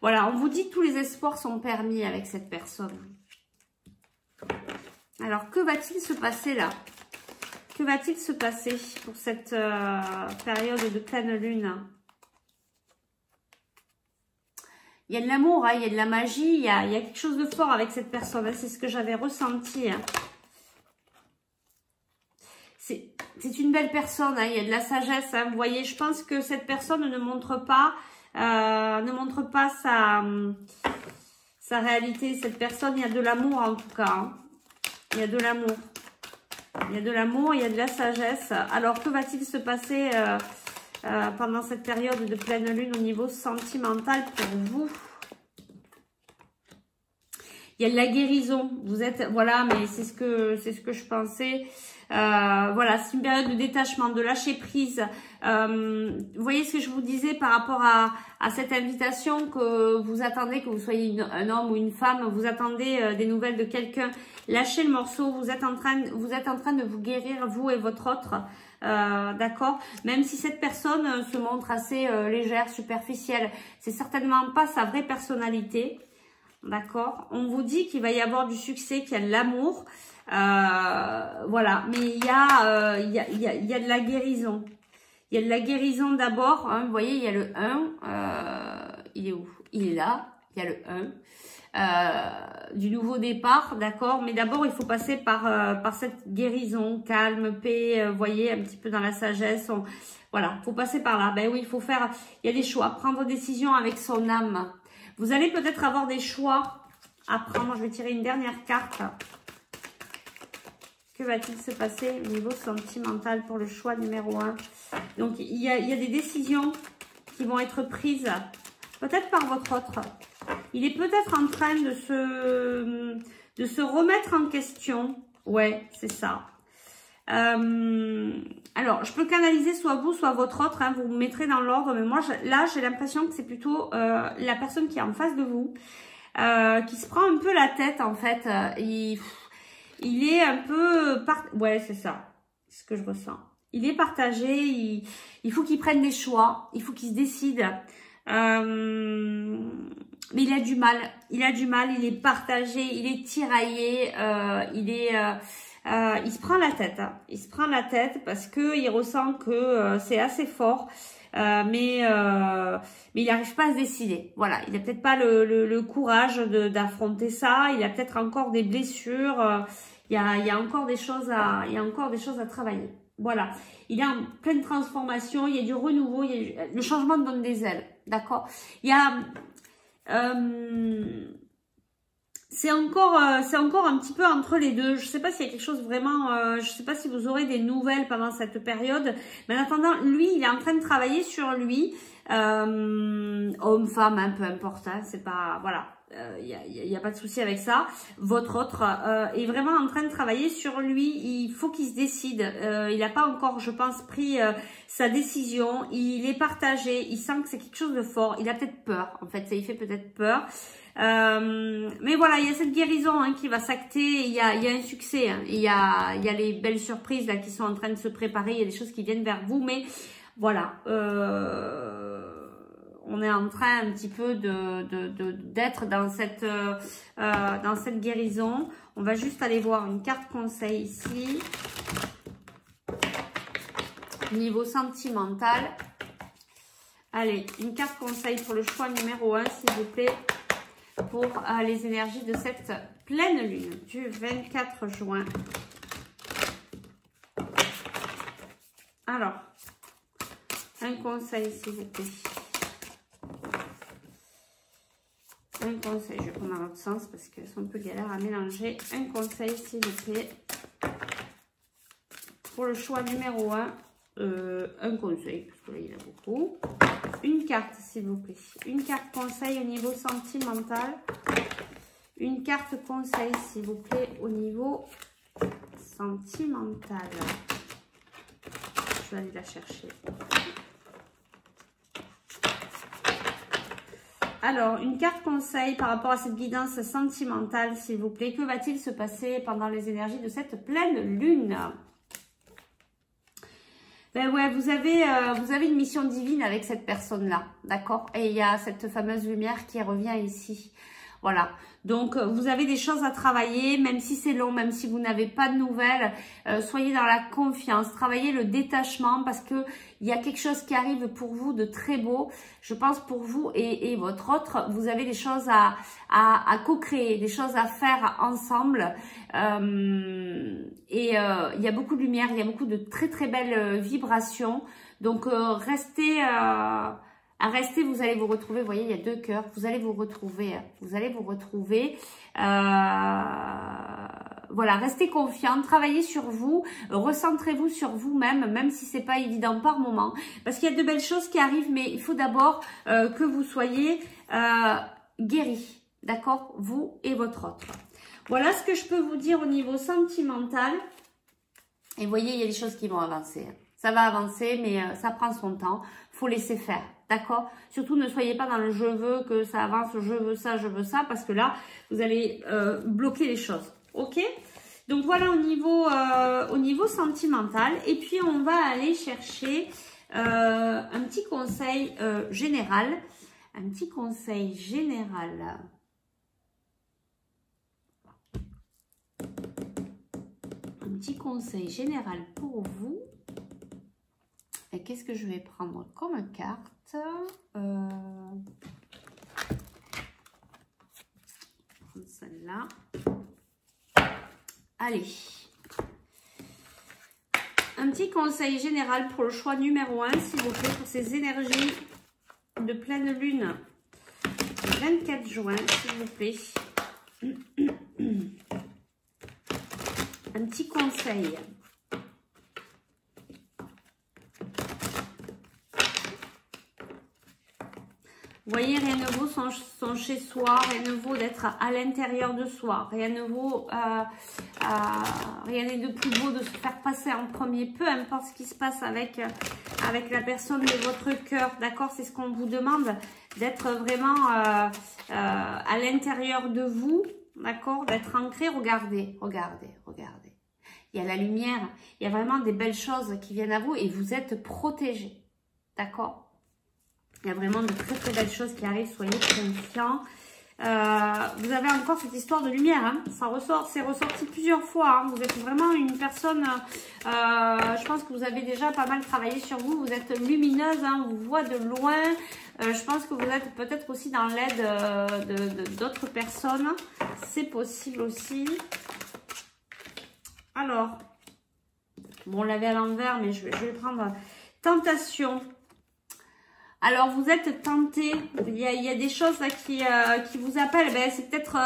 Speaker 1: Voilà, on vous dit que tous les espoirs sont permis avec cette personne. Alors, que va-t-il se passer là? Que va-t-il se passer pour cette période de pleine lune? Il y a de l'amour, hein, il y a de la magie, il y a quelque chose de fort avec cette personne. Hein, c'est ce que j'avais ressenti. Hein. C'est une belle personne, hein, il y a de la sagesse. Hein, vous voyez, je pense que cette personne ne montre pas sa réalité. Cette personne, il y a de l'amour en tout cas. Hein. Il y a de l'amour. Il y a de l'amour, il y a de la sagesse. Alors, que va-t-il se passer pendant cette période de pleine lune au niveau sentimental pour vous? Il y a de la guérison. Vous êtes, voilà, mais c'est ce que je pensais. Voilà, c'est une période de détachement, de lâcher prise. Vous voyez ce que je vous disais par rapport à cette invitation que vous attendez, que vous soyez un homme ou une femme, vous attendez des nouvelles de quelqu'un. Lâchez le morceau, vous êtes en train de vous guérir, vous et votre autre. D'accord, même si cette personne se montre assez légère, superficielle, c'est certainement pas sa vraie personnalité. D'accord, on vous dit qu'il va y avoir du succès, qu'il y a de l'amour. Voilà, mais il y a de la guérison. Il y a de la guérison d'abord. Hein, vous voyez, il y a le 1. Il est où? Il est là. Il y a le 1. Du nouveau départ, d'accord. Mais d'abord, il faut passer par cette guérison, calme, paix. Vous voyez, un petit peu dans la sagesse. Voilà, il faut passer par là. Ben oui, il faut faire. Il y a des choix. Prendre des décisions avec son âme. Vous allez peut-être avoir des choix à prendre. Je vais tirer une dernière carte. Que va-t-il se passer au niveau sentimental pour le choix numéro 1? Donc, il y a des décisions qui vont être prises, peut-être par votre autre. Il est peut-être en train de se remettre en question. Ouais, c'est ça. Alors, je peux canaliser soit vous, soit votre autre. Hein, vous me mettrez dans l'ordre. Mais moi, là, j'ai l'impression que c'est plutôt la personne qui est en face de vous, qui se prend un peu la tête, en fait. Il est un peu... Ouais, c'est ça. C'est ce que je ressens. Il est partagé. Il faut qu'il prenne des choix. Il faut qu'il se décide. Mais il a du mal. Il a du mal. Il est partagé. Il est tiraillé. Il se prend la tête. Hein. Il se prend la tête parce qu'il ressent que c'est assez fort. Mais il n'arrive pas à se décider. Voilà, il n'a peut-être pas le courage d'affronter ça. Il a peut-être encore des blessures. Il y a encore des choses à travailler. Voilà, il est en pleine transformation. Il y a du renouveau. Le changement donne des ailes. D'accord. Il y a c'est encore un petit peu entre les deux. Je sais pas s'il y a quelque chose vraiment... je sais pas si vous aurez des nouvelles pendant cette période. Mais en attendant, lui, il est en train de travailler sur lui. Homme, femme, hein, peu importe. Hein, c'est pas... Voilà. Il y a pas de souci avec ça. Votre autre est vraiment en train de travailler sur lui. Il faut qu'il se décide. Il n'a pas encore, je pense, pris sa décision. Il est partagé. Il sent que c'est quelque chose de fort. Il a peut-être peur. En fait, ça lui fait peut-être peur. Mais voilà, il y a cette guérison hein, qui va s'acter. Il y a un succès. Hein. Il y a les belles surprises là qui sont en train de se préparer. Il y a des choses qui viennent vers vous. Mais voilà. On est en train un petit peu d'être dans cette guérison. On va juste aller voir une carte conseil ici. Niveau sentimental. Allez, une carte conseil pour le choix numéro 1, s'il vous plaît. Pour les énergies de cette pleine lune du 24 juin. Alors, un conseil, s'il vous plaît. un conseil. Je vais prendre dans l'autre sens parce qu'elles sont un peu galères à mélanger. Un conseil, s'il vous plaît. Pour le choix numéro 1, un conseil, parce que là, il y en a beaucoup. Une carte, s'il vous plaît. Une carte conseil au niveau sentimental. Une carte conseil, s'il vous plaît, au niveau sentimental. Je vais aller la chercher. Alors, une carte conseil par rapport à cette guidance sentimentale, s'il vous plaît. Que va-t-il se passer pendant les énergies de cette pleine lune? Ben ouais, vous avez une mission divine avec cette personne-là, d'accord? Et il y a cette fameuse lumière qui revient ici. Voilà, donc vous avez des choses à travailler, même si c'est long, même si vous n'avez pas de nouvelles, soyez dans la confiance, travaillez le détachement parce que il y a quelque chose qui arrive pour vous de très beau. Je pense pour vous et votre autre, vous avez des choses à co-créer, des choses à faire ensemble. Il y a beaucoup de lumière, il y a beaucoup de très très belles vibrations. Donc restez... rester, vous allez vous retrouver, vous voyez, il y a 2 cœurs, vous allez vous retrouver, voilà, restez confiant, travaillez sur vous, recentrez-vous sur vous-même, même si c'est pas évident par moment, parce qu'il y a de belles choses qui arrivent, mais il faut d'abord que vous soyez guéris, d'accord, vous et votre autre. Voilà ce que je peux vous dire au niveau sentimental, et vous voyez, il y a des choses qui vont avancer. Ça va avancer, mais ça prend son temps. Faut laisser faire, d'accord? Surtout, ne soyez pas dans le je veux que ça avance, je veux ça, parce que là, vous allez bloquer les choses, ok? Donc voilà au niveau sentimental. Et puis, on va aller chercher un petit conseil général. Un petit conseil général. Un petit conseil général pour vous. Et qu'est-ce que je vais prendre comme carte? Prendre celle-là. Allez. Un petit conseil général pour le choix numéro 1, s'il vous plaît, pour ces énergies de pleine lune. 24 juin, s'il vous plaît. Un petit conseil. Vous voyez, rien ne vaut son chez soi, rien ne vaut d'être à l'intérieur de soi, rien ne vaut, rien n'est de plus beau de se faire passer en premier, peu importe ce qui se passe avec la personne de votre cœur, d'accord? C'est ce qu'on vous demande, d'être vraiment à l'intérieur de vous, d'accord? D'être ancré, regardez. Il y a la lumière, il y a vraiment des belles choses qui viennent à vous et vous êtes protégés, d'accord? Il y a vraiment de très très belles choses qui arrivent, soyez confiants. Vous avez encore cette histoire de lumière, hein. Ça ressort, c'est ressorti plusieurs fois, hein. Vous êtes vraiment une personne, je pense que vous avez déjà pas mal travaillé sur vous, vous êtes lumineuse, hein. On vous voit de loin. Je pense que vous êtes peut-être aussi dans l'aide d'autres personnes, c'est possible aussi. Alors, bon, on l'avait à l'envers, mais je vais prendre tentation. Alors, vous êtes tenté, il y a des choses là qui vous appellent. Ben, c'est peut-être,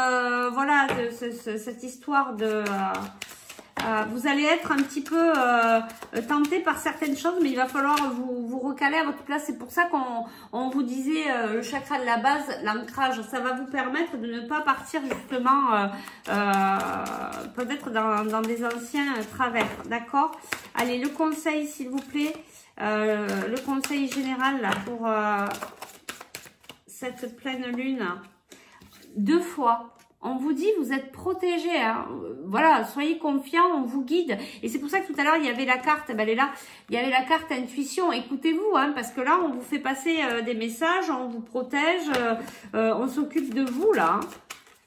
Speaker 1: voilà, cette histoire de... vous allez être un petit peu tenté par certaines choses, mais il va falloir vous recaler à votre place. C'est pour ça qu'on vous disait le chakra de la base, l'ancrage. Ça va vous permettre de ne pas partir justement peut-être dans des anciens travers, d'accord? Allez, le conseil, s'il vous plaît. Le conseil général là, pour cette pleine lune, 2 fois. On vous dit, vous êtes protégés, hein. Voilà, soyez confiants, on vous guide. Et c'est pour ça que tout à l'heure, il y avait la carte, ben, elle est là, il y avait la carte intuition. Écoutez-vous, hein, parce que là, on vous fait passer des messages, on vous protège, on s'occupe de vous, là. Hein.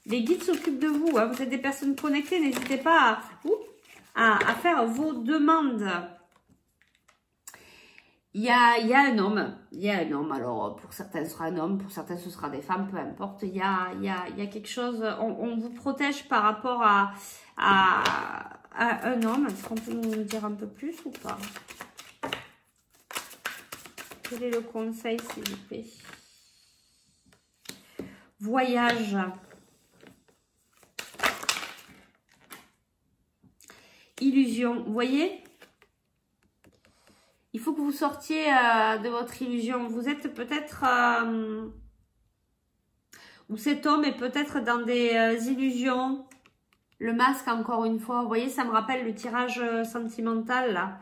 Speaker 1: Les guides s'occupent de vous, hein. Vous êtes des personnes connectées, n'hésitez pas à faire vos demandes. Il y a un homme, alors pour certains ce sera un homme, pour certains ce sera des femmes, peu importe, il y a quelque chose, on vous protège par rapport à un homme. Est-ce qu'on peut nous dire un peu plus ou pas? Quel est le conseil, s'il vous plaît? voyage, illusion. Vous voyez? Il faut que vous sortiez de votre illusion. Vous êtes peut-être... ou cet homme est peut-être dans des illusions. Le masque, encore une fois. Vous voyez, ça me rappelle le tirage sentimental, là.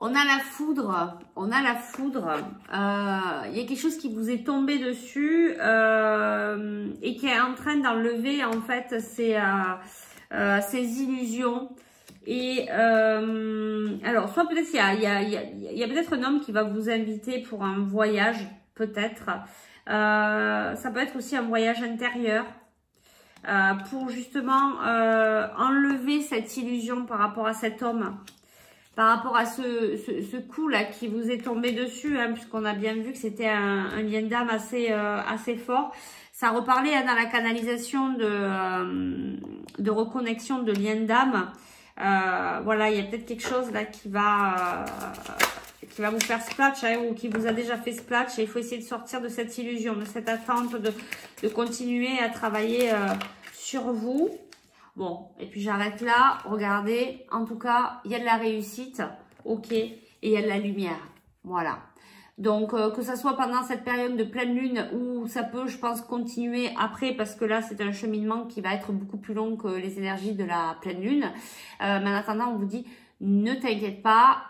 Speaker 1: On a la foudre, on a la foudre. Il y a quelque chose qui vous est tombé dessus et qui est en train d'enlever en fait ces illusions. Et alors, soit peut-être il y a peut-être un homme qui va vous inviter pour un voyage, peut-être. Ça peut être aussi un voyage intérieur. Pour justement enlever cette illusion par rapport à cet homme. Par rapport à ce coup-là qui vous est tombé dessus, hein, puisqu'on a bien vu que c'était un lien d'âme assez fort. Ça reparlait hein, dans la canalisation de reconnexion de lien d'âme. Voilà, il y a peut-être quelque chose là qui va vous faire splash hein, ou qui vous a déjà fait splash. Et il faut essayer de sortir de cette illusion, de cette attente, de continuer à travailler sur vous. Bon, et puis j'arrête là. Regardez, en tout cas, il y a de la réussite, ok, et il y a de la lumière, voilà. Donc, que ça soit pendant cette période de pleine lune où ça peut, je pense, continuer après, parce que là, c'est un cheminement qui va être beaucoup plus long que les énergies de la pleine lune. Mais en attendant, on vous dit, ne t'inquiète pas,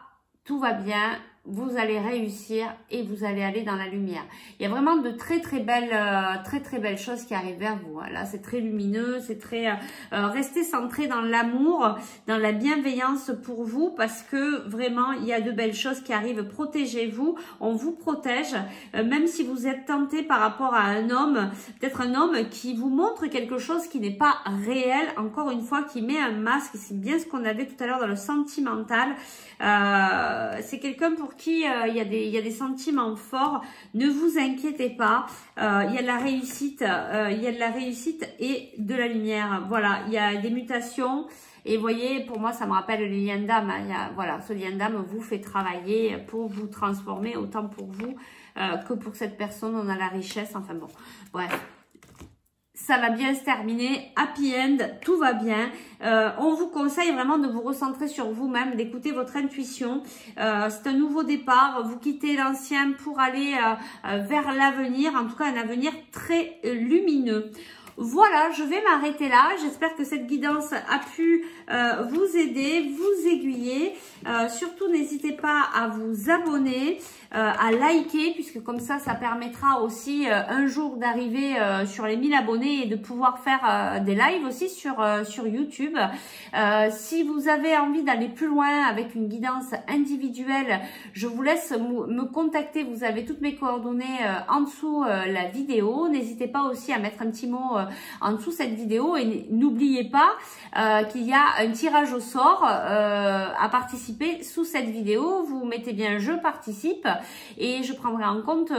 Speaker 1: tout va bien. Vous allez réussir et vous allez aller dans la lumière. Il y a vraiment de très belles choses qui arrivent vers vous. Là, c'est très lumineux, c'est très restez centré dans l'amour, dans la bienveillance pour vous, parce que vraiment il y a de belles choses qui arrivent. Protégez-vous, on vous protège, même si vous êtes tenté par rapport à un homme, peut-être un homme qui vous montre quelque chose qui n'est pas réel. Encore une fois, qui met un masque. C'est bien ce qu'on avait tout à l'heure dans le sentimental. C'est quelqu'un pour qui il y a des sentiments forts. Ne vous inquiétez pas, il y a de la réussite, il y a de la réussite et de la lumière. Voilà, il y a des mutations. Et vous voyez, pour moi, ça me rappelle le lien d'âme. Hein. Voilà, ce lien d'âme vous fait travailler pour vous transformer, autant pour vous que pour cette personne. On a la richesse, enfin bon, bref. Ça va bien se terminer, happy end, tout va bien. On vous conseille vraiment de vous recentrer sur vous-même, d'écouter votre intuition. C'est un nouveau départ, vous quittez l'ancien pour aller vers l'avenir, en tout cas un avenir très lumineux. Voilà, je vais m'arrêter là. J'espère que cette guidance a pu vous aider, vous aiguiller. Surtout, n'hésitez pas à vous abonner, à liker, puisque comme ça permettra aussi un jour d'arriver sur les 1000 abonnés et de pouvoir faire des lives aussi sur YouTube. Si vous avez envie d'aller plus loin avec une guidance individuelle, je vous laisse me contacter. Vous avez toutes mes coordonnées en dessous la vidéo. N'hésitez pas aussi à mettre un petit mot en dessous cette vidéo et n'oubliez pas qu'il y a un tirage au sort à participer sous cette vidéo. Vous mettez bien je participe et je prendrai en compte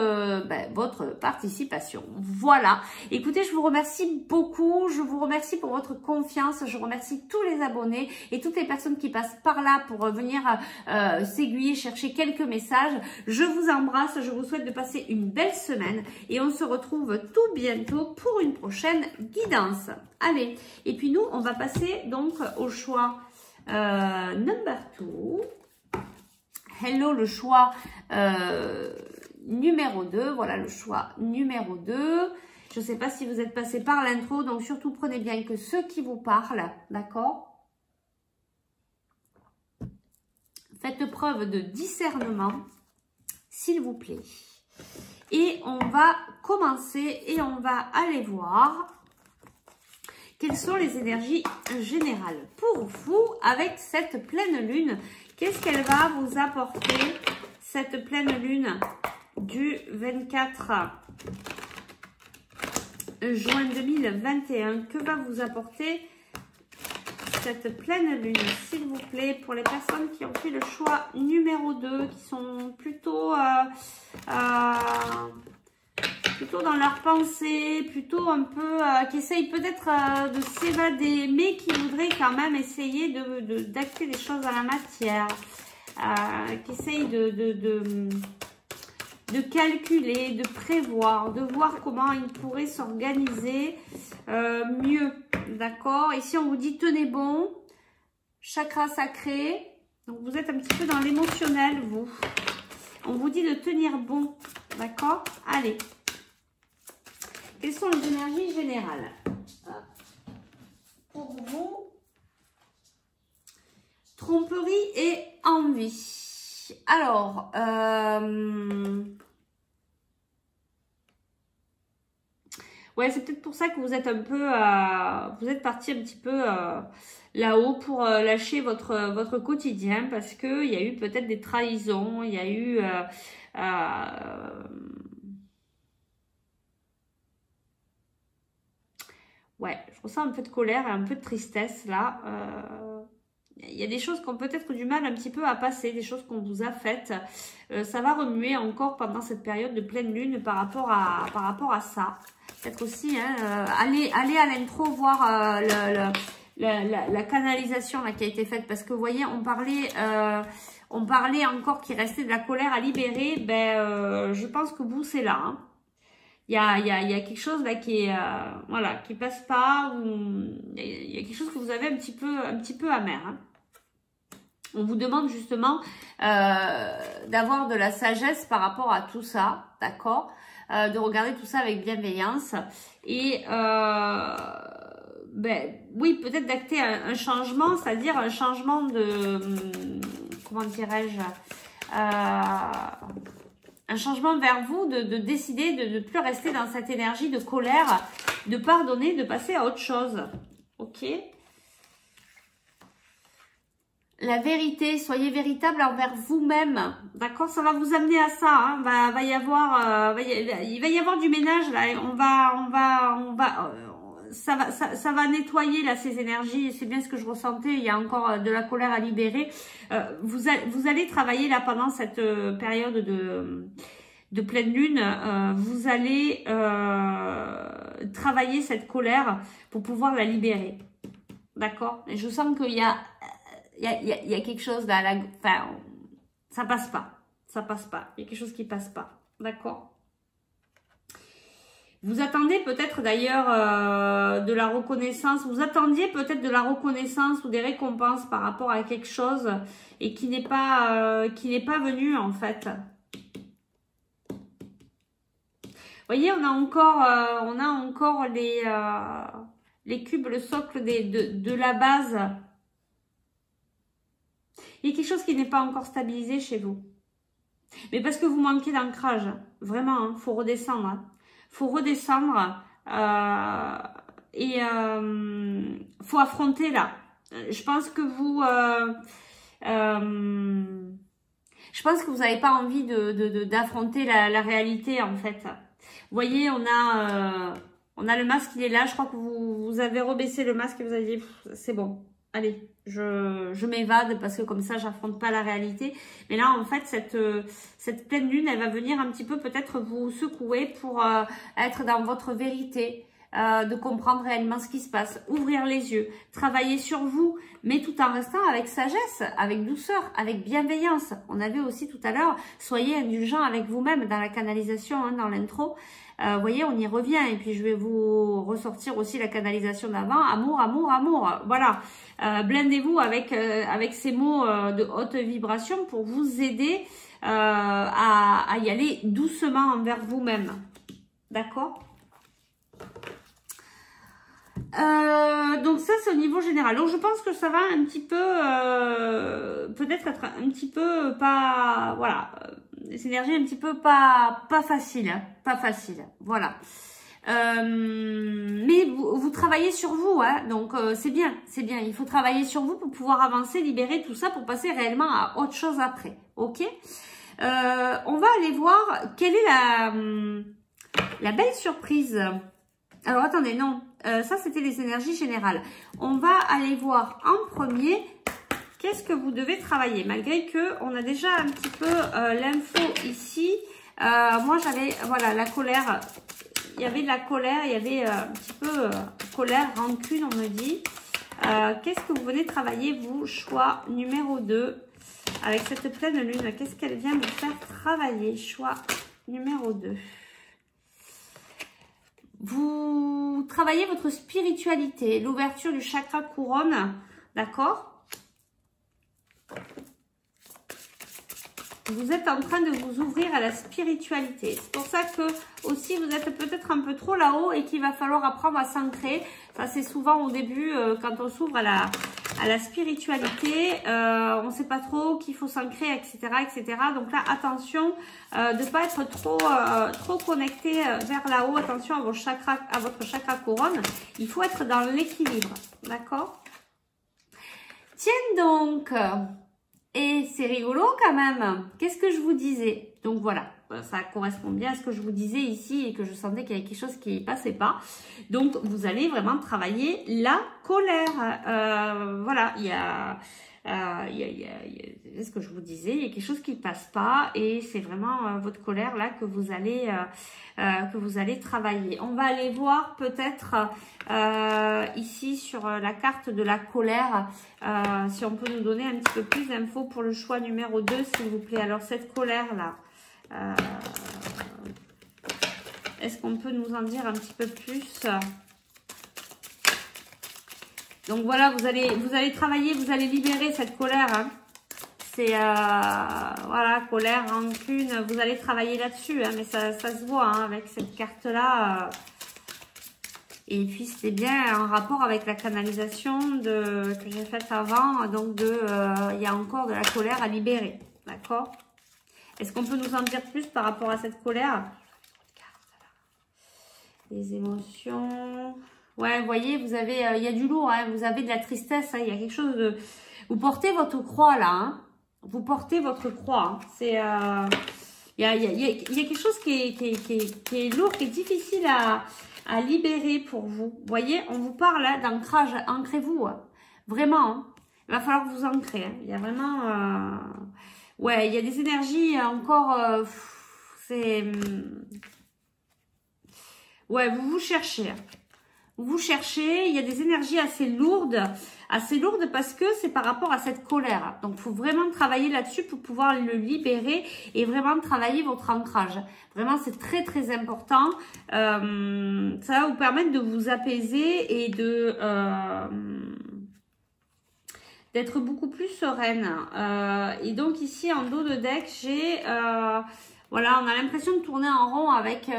Speaker 1: votre participation. Voilà, écoutez, je vous remercie beaucoup, je vous remercie pour votre confiance, je remercie tous les abonnés et toutes les personnes qui passent par là pour venir s'aiguiller, chercher quelques messages. Je vous embrasse, je vous souhaite de passer une belle semaine et on se retrouve tout bientôt pour une prochaine guidance. Allez, et puis nous, on va passer donc au choix number 2. Hello, le choix numéro 2. Voilà le choix numéro 2. Je ne sais pas si vous êtes passé par l'intro, donc surtout prenez bien que ceux qui vous parlent, d'accord? Faites preuve de discernement, s'il vous plaît. Et on va commencer et on va aller voir quelles sont les énergies générales pour vous avec cette pleine lune. Qu'est-ce qu'elle va vous apporter, cette pleine lune du 24 juin 2021? Que va vous apporter cette pleine lune, s'il vous plaît, pour les personnes qui ont fait le choix numéro 2, qui sont plutôt dans leur pensée, plutôt un peu, qui essayent peut-être de s'évader, mais qui voudraient quand même essayer d'acter des choses dans la matière. qui essaye de calculer, de prévoir, de voir comment il pourrait s'organiser mieux. D'accord? Ici, on vous dit tenez bon, chakra sacré. Donc, vous êtes un petit peu dans l'émotionnel, vous. On vous dit de tenir bon. D'accord? Allez. Quelles sont les énergies générales? Pour vous, tromperie et envie. Alors, ouais, c'est peut-être pour ça que vous êtes un peu, vous êtes parti un petit peu là-haut pour lâcher votre quotidien parce que il y a eu peut-être des trahisons, il y a eu ouais, je ressens un peu de colère et un peu de tristesse là. Il y a des choses qui ont peut-être du mal un petit peu à passer, des choses qu'on vous a faites. Ça va remuer encore pendant cette période de pleine lune par rapport à ça. Peut-être aussi, hein, allez à l'intro voir la canalisation là, qui a été faite. Parce que vous voyez, on parlait encore qu'il restait de la colère à libérer. Ben, je pense que vous, c'est là. Hein. Il y a quelque chose là qui est voilà, qui passe pas. Il y a quelque chose que vous avez un petit peu amer. Hein. On vous demande justement d'avoir de la sagesse par rapport à tout ça, d'accord, de regarder tout ça avec bienveillance et ben oui, peut-être d'acter un changement, c'est-à-dire un changement de comment dirais-je, un changement vers vous, de décider de ne plus rester dans cette énergie de colère, de pardonner, de passer à autre chose. Ok? La vérité, soyez véritable envers vous-même. D'accord? Ça va vous amener à ça. Hein. Va y avoir, il va y avoir du ménage là. Ça va nettoyer là ces énergies. C'est bien ce que je ressentais. Il y a encore de la colère à libérer. Vous allez travailler là pendant cette période de pleine lune. Vous allez travailler cette colère pour pouvoir la libérer. D'accord? Et je sens qu'il y a quelque chose là, enfin, ça passe pas. Ça passe pas. Il y a quelque chose qui passe pas. D'accord? Vous attendez peut-être d'ailleurs de la reconnaissance. Vous attendiez peut-être de la reconnaissance ou des récompenses par rapport à quelque chose et qui n'est pas venu en fait. Vous voyez, on a encore les cubes, le socle de la base. Il y a quelque chose qui n'est pas encore stabilisé chez vous. Mais parce que vous manquez d'ancrage. Vraiment, hein, faut redescendre. Hein. Faut redescendre. Faut affronter là. Je pense que vous... je pense que vous n'avez pas envie d'affronter la réalité en fait. Vous voyez, on a le masque, il est là. Je crois que vous avez rebaissé le masque et vous avez dit, c'est bon. Allez, je m'évade parce que comme ça, j'affronte pas la réalité. Mais là, en fait, cette pleine lune, elle va venir un petit peu peut-être vous secouer pour être dans votre vérité, de comprendre réellement ce qui se passe, ouvrir les yeux, travailler sur vous, mais tout en restant avec sagesse, avec douceur, avec bienveillance. On avait aussi tout à l'heure, soyez indulgent avec vous-même dans la canalisation, hein, dans l'intro. Vous voyez, on y revient. Et puis, je vais vous ressortir aussi la canalisation d'avant. Amour, amour, amour. Voilà. Blindez-vous avec ces mots de haute vibration pour vous aider à y aller doucement envers vous-même. D'accord? Donc ça, c'est au niveau général. Donc, je pense que ça va un petit peu, peut-être être un petit peu pas... voilà. Des énergies un petit peu pas facile, hein, pas facile, voilà. Mais vous travaillez sur vous, hein, donc c'est bien. Il faut travailler sur vous pour pouvoir avancer, libérer tout ça pour passer réellement à autre chose après, ok? On va aller voir quelle est la belle surprise. Alors attendez, non, ça c'était les énergies générales. On va aller voir en premier. Qu'est-ce que vous devez travailler? Malgré que on a déjà un petit peu l'info ici. Moi, j'avais, voilà, la colère. Il y avait de la colère, il y avait un petit peu colère, rancune, on me dit. Qu'est-ce que vous venez travailler, vous? Choix numéro 2. avec cette pleine lune? Qu'est-ce qu'elle vient vous faire travailler? Choix numéro 2. Vous travaillez votre spiritualité, l'ouverture du chakra couronne, d'accord? Vous êtes en train de vous ouvrir à la spiritualité. C'est pour ça que aussi vous êtes peut-être un peu trop là-haut et qu'il va falloir apprendre à s'ancrer. Ça c'est souvent au début quand on s'ouvre à la spiritualité, on ne sait pas trop qu'il faut s'ancrer, etc., etc. Donc là, attention de ne pas être trop connecté vers là-haut. Attention à votre chakra couronne. Il faut être dans l'équilibre, d'accord? Tiens donc. Et c'est rigolo quand même. Qu'est-ce que je vous disais? Donc voilà, ça correspond bien à ce que je vous disais ici et que je sentais qu'il y avait quelque chose qui ne passait pas. Donc vous allez vraiment travailler la colère. Voilà, il y a ce que je vous disais, il y a quelque chose qui ne passe pas et c'est vraiment votre colère là que vous allez travailler. On va aller voir peut-être ici sur la carte de la colère, si on peut nous donner un petit peu plus d'infos pour le choix numéro 2, s'il vous plaît. Alors cette colère là, est-ce qu'on peut nous en dire un petit peu plus? Donc voilà, vous allez travailler, vous allez libérer cette colère. Hein. C'est voilà, colère, rancune. Vous allez travailler là-dessus, hein, mais ça se voit hein, avec cette carte-là. Et puis c'est bien en rapport avec la canalisation que j'ai faite avant. Donc il y a encore de la colère à libérer, d'accord? Est-ce qu'on peut nous en dire plus par rapport à cette colère? Les émotions. Ouais, vous voyez, vous avez, il y a du lourd, hein, vous avez de la tristesse, hein, il y a quelque chose de... Vous portez votre croix là, hein, vous portez votre croix. Hein, c'est, il y a quelque chose qui est lourd, qui est difficile à libérer pour vous. Vous voyez, on vous parle hein, d'ancrage, ancrez-vous, hein, vraiment. Hein, il va falloir que vous ancrez. Hein, il y a vraiment, ouais, il y a des énergies encore, c'est, ouais, vous cherchez. Hein. Vous cherchez, il y a des énergies assez lourdes parce que c'est par rapport à cette colère. Donc, il faut vraiment travailler là-dessus pour pouvoir le libérer et vraiment travailler votre ancrage. Vraiment, c'est très, très important. Ça va vous permettre de vous apaiser et d'être beaucoup plus sereine. Et donc, ici, en dos de deck, j'ai... voilà, on a l'impression de tourner en rond avec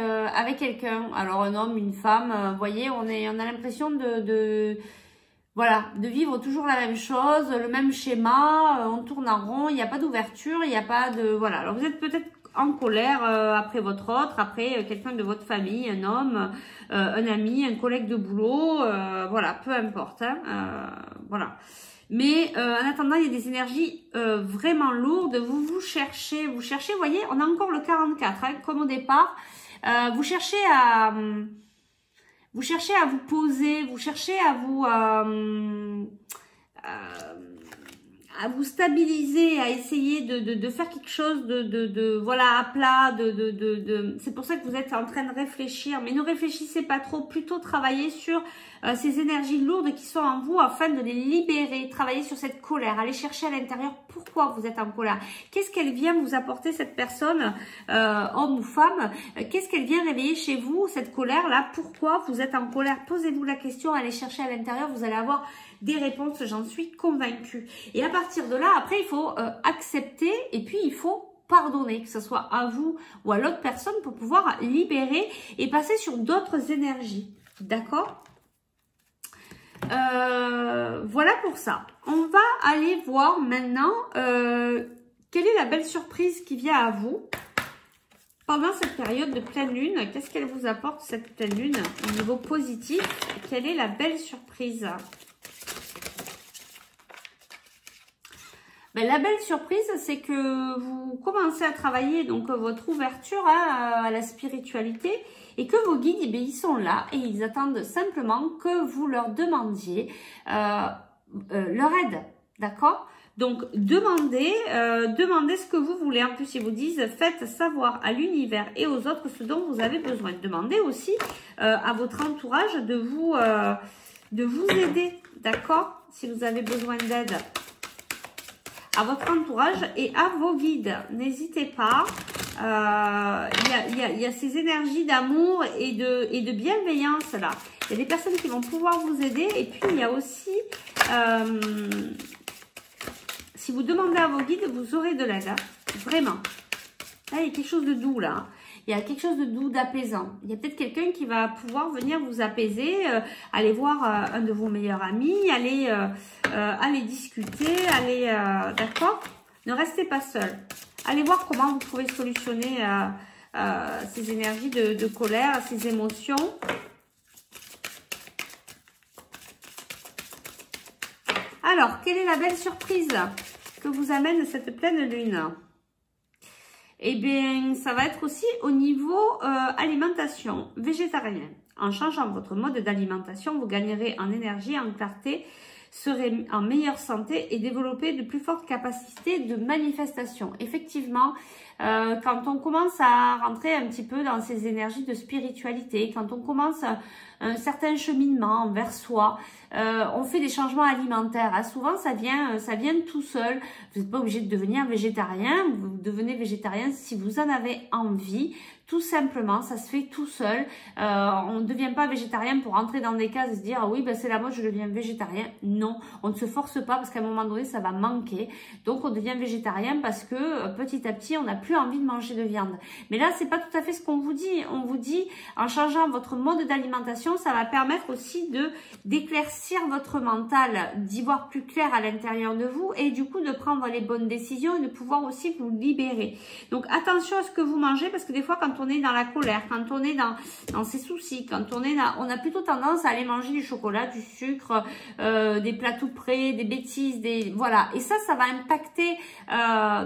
Speaker 1: quelqu'un. Alors un homme, une femme, vous voyez, on a l'impression voilà, de vivre toujours la même chose, le même schéma. On tourne en rond, il n'y a pas d'ouverture, il n'y a pas de voilà. Alors vous êtes peut-être en colère après votre autre, après quelqu'un de votre famille, un homme, un ami, un collègue de boulot, voilà, peu importe. Hein, voilà. Mais en attendant, il y a des énergies vraiment lourdes. Vous cherchez, vous voyez, on a encore le 44, hein, comme au départ. Vous cherchez à vous poser, vous cherchez à vous stabiliser, à essayer de faire quelque chose voilà, à plat, c'est pour ça que vous êtes en train de réfléchir, mais ne réfléchissez pas trop, plutôt travaillez sur ces énergies lourdes qui sont en vous afin de les libérer, travailler sur cette colère, aller chercher à l'intérieur pourquoi vous êtes en colère, qu'est-ce qu'elle vient vous apporter cette personne, homme ou femme, qu'est-ce qu'elle vient réveiller chez vous, cette colère-là, pourquoi vous êtes en colère, posez-vous la question, allez chercher à l'intérieur, vous allez avoir des réponses, j'en suis convaincue. Et à partir de là, après, il faut accepter et puis il faut pardonner, que ce soit à vous ou à l'autre personne pour pouvoir libérer et passer sur d'autres énergies. D'accord ? Voilà pour ça. On va aller voir maintenant quelle est la belle surprise qui vient à vous pendant cette période de pleine lune. Qu'est-ce qu'elle vous apporte cette pleine lune au niveau positif? Quelle est la belle surprise? Ben, la belle surprise, c'est que vous commencez à travailler donc votre ouverture hein, à la spiritualité et que vos guides, eh bien, ils sont là et ils attendent simplement que vous leur demandiez leur aide, d'accord? Donc, demandez ce que vous voulez. En plus, ils vous disent, faites savoir à l'univers et aux autres ce dont vous avez besoin. Demandez aussi à votre entourage de vous aider, d'accord? Si vous avez besoin d'aide. à votre entourage et à vos guides. N'hésitez pas. Il y a ces énergies d'amour et de bienveillance là. Il y a des personnes qui vont pouvoir vous aider. Et puis, il y a aussi, si vous demandez à vos guides, vous aurez de l'aide. Hein, vraiment. Là, il y a quelque chose de doux là. Il y a quelque chose de doux, d'apaisant. Il y a peut-être quelqu'un qui va pouvoir venir vous apaiser. Aller voir un de vos meilleurs amis. Aller discuter. D'accord? Ne restez pas seul. Allez voir comment vous pouvez solutionner ces énergies de colère, ces émotions. Alors, quelle est la belle surprise que vous amène cette pleine lune? Eh bien, ça va être aussi au niveau alimentation végétarienne. En changeant votre mode d'alimentation, vous gagnerez en énergie, en clarté, serez en meilleure santé et développer de plus fortes capacités de manifestation. Effectivement, quand on commence à rentrer un petit peu dans ces énergies de spiritualité, quand on commence un certain cheminement vers soi, on fait des changements alimentaires. Hein. Souvent, ça vient tout seul. Vous n'êtes pas obligé de devenir végétarien. Vous devenez végétarien si vous en avez envie. Tout simplement, ça se fait tout seul. On ne devient pas végétarien pour entrer dans des cases et se dire ah oui, ben c'est la mode, je deviens végétarien. Non, on ne se force pas parce qu'à un moment donné, ça va manquer. Donc, on devient végétarien parce que petit à petit, on n'a plus envie de manger de viande. Mais là, c'est pas tout à fait ce qu'on vous dit. On vous dit, en changeant votre mode d'alimentation, ça va permettre aussi d'éclaircir votre mental, d'y voir plus clair à l'intérieur de vous et du coup de prendre les bonnes décisions et de pouvoir aussi vous libérer. Donc, attention à ce que vous mangez parce que des fois, quand on est dans la colère, quand on est dans ses soucis, quand on a plutôt tendance à aller manger du chocolat, du sucre, des plats tout prêts, des bêtises, voilà. Et ça va impacter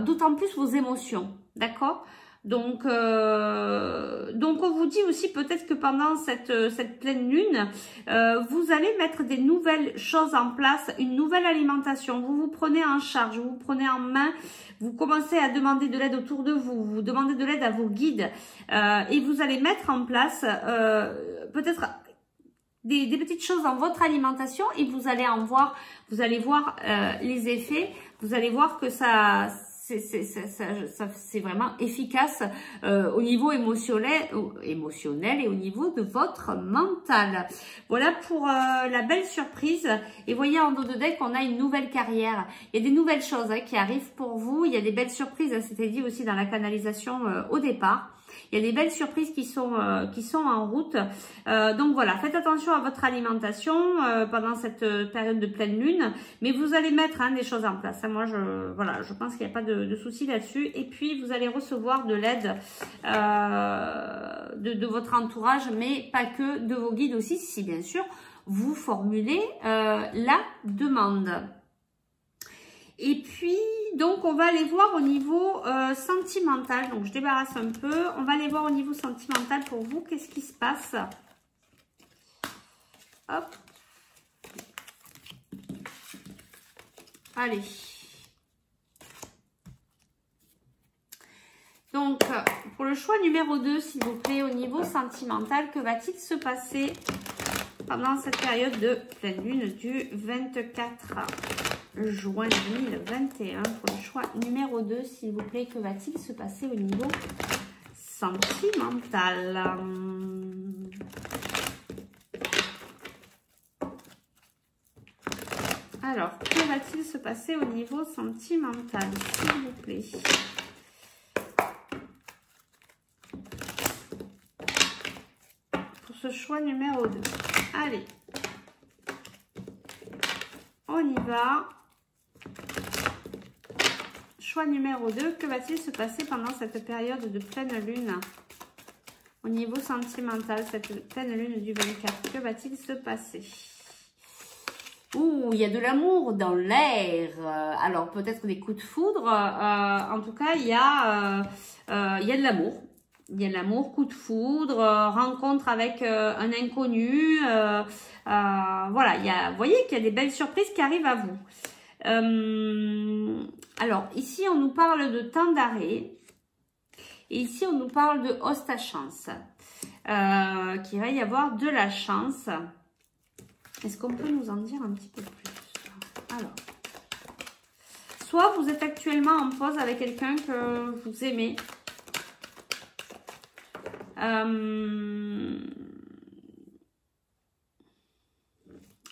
Speaker 1: d'autant plus vos émotions, d'accord? Donc, on vous dit aussi peut-être que pendant cette pleine lune, vous allez mettre des nouvelles choses en place, une nouvelle alimentation. Vous vous prenez en charge, vous vous prenez en main, vous commencez à demander de l'aide autour de vous, vous demandez de l'aide à vos guides et vous allez mettre en place peut-être des petites choses dans votre alimentation et vous allez voir les effets, vous allez voir que c'est vraiment efficace au niveau émotionnel et au niveau de votre mental. Voilà pour la belle surprise. Et voyez en dos de deck, on a une nouvelle carrière. Il y a des nouvelles choses qui arrivent pour vous. Il y a des belles surprises, c'était dit aussi dans la canalisation au départ. Il y a des belles surprises qui sont en route. Donc voilà, faites attention à votre alimentation pendant cette période de pleine lune. Mais vous allez mettre des choses en place. Moi, je pense qu'il n'y a pas de souci là-dessus. Et puis, vous allez recevoir de l'aide de votre entourage, mais pas que, de vos guides aussi, si bien sûr, vous formulez la demande. Et puis, donc, on va aller voir au niveau sentimental. Donc, je débarrasse un peu. On va aller voir au niveau sentimental pour vous. Qu'est-ce qui se passe? Hop. Allez. Donc, pour le choix numéro 2, s'il vous plaît, au niveau sentimental, que va-t-il se passer pendant cette période de pleine lune du 24 juin 2021 pour le choix numéro 2, s'il vous plaît, que va-t-il se passer au niveau sentimental? Alors, que va-t-il se passer au niveau sentimental, s'il vous plaît? Pour ce choix numéro 2. Allez. On y va. Choix numéro 2, que va-t-il se passer pendant cette période de pleine lune au niveau sentimental, cette pleine lune du 24? Que va-t-il se passer? Ouh, il y a de l'amour dans l'air. Alors, peut-être des coups de foudre. En tout cas, il y a de l'amour. Il y a de l'amour, coup de foudre, rencontre avec un inconnu. Voilà, vous voyez qu'il y a des belles surprises qui arrivent à vous. Alors, ici, on nous parle de temps d'arrêt. Et ici, on nous parle de hausse à chance. Qu'il va y avoir de la chance. Est-ce qu'on peut nous en dire un petit peu plus? Alors, Soit vous êtes actuellement en pause avec quelqu'un que vous aimez.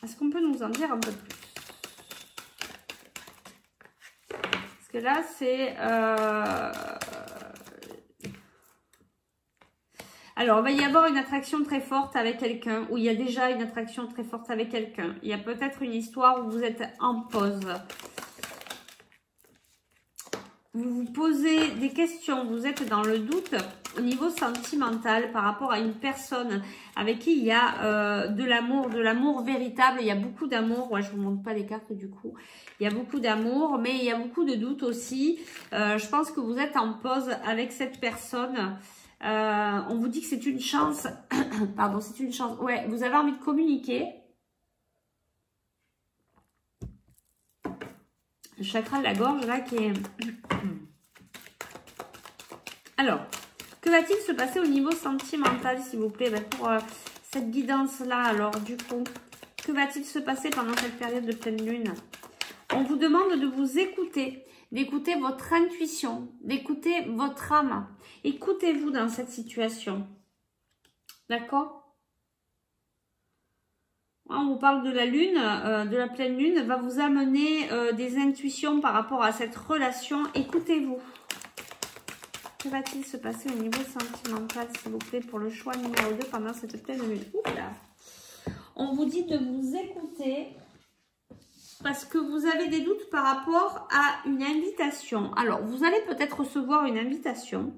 Speaker 1: Est-ce qu'on peut nous en dire un peu plus? Parce que là, c'est... Alors, il va y avoir une attraction très forte avec quelqu'un, ou il y a déjà une attraction très forte avec quelqu'un. Il y a peut-être une histoire où vous êtes en pause. Vous vous posez des questions, vous êtes dans le doute au niveau sentimental par rapport à une personne avec qui il y a de l'amour véritable. Il y a beaucoup d'amour. Ouais, je ne vous montre pas les cartes du coup. Il y a beaucoup d'amour, mais il y a beaucoup de doute aussi. Je pense que vous êtes en pause avec cette personne. On vous dit que c'est une chance. Pardon, c'est une chance. Ouais, vous avez envie de communiquer. Le chakra de la gorge là qui est... Alors, que va-t-il se passer au niveau sentimental s'il vous plaît? Pour cette guidance là, alors du coup, que va-t-il se passer pendant cette période de pleine lune? On vous demande de vous écouter, d'écouter votre intuition, d'écouter votre âme. Écoutez-vous dans cette situation. D'accord? On vous parle de la lune, de la pleine lune, va vous amener des intuitions par rapport à cette relation. Écoutez-vous. Que va-t-il se passer au niveau sentimental, s'il vous plaît, pour le choix numéro 2 pendant cette pleine lune? Oula. On vous dit de vous écouter parce que vous avez des doutes par rapport à une invitation. Alors, vous allez peut-être recevoir une invitation.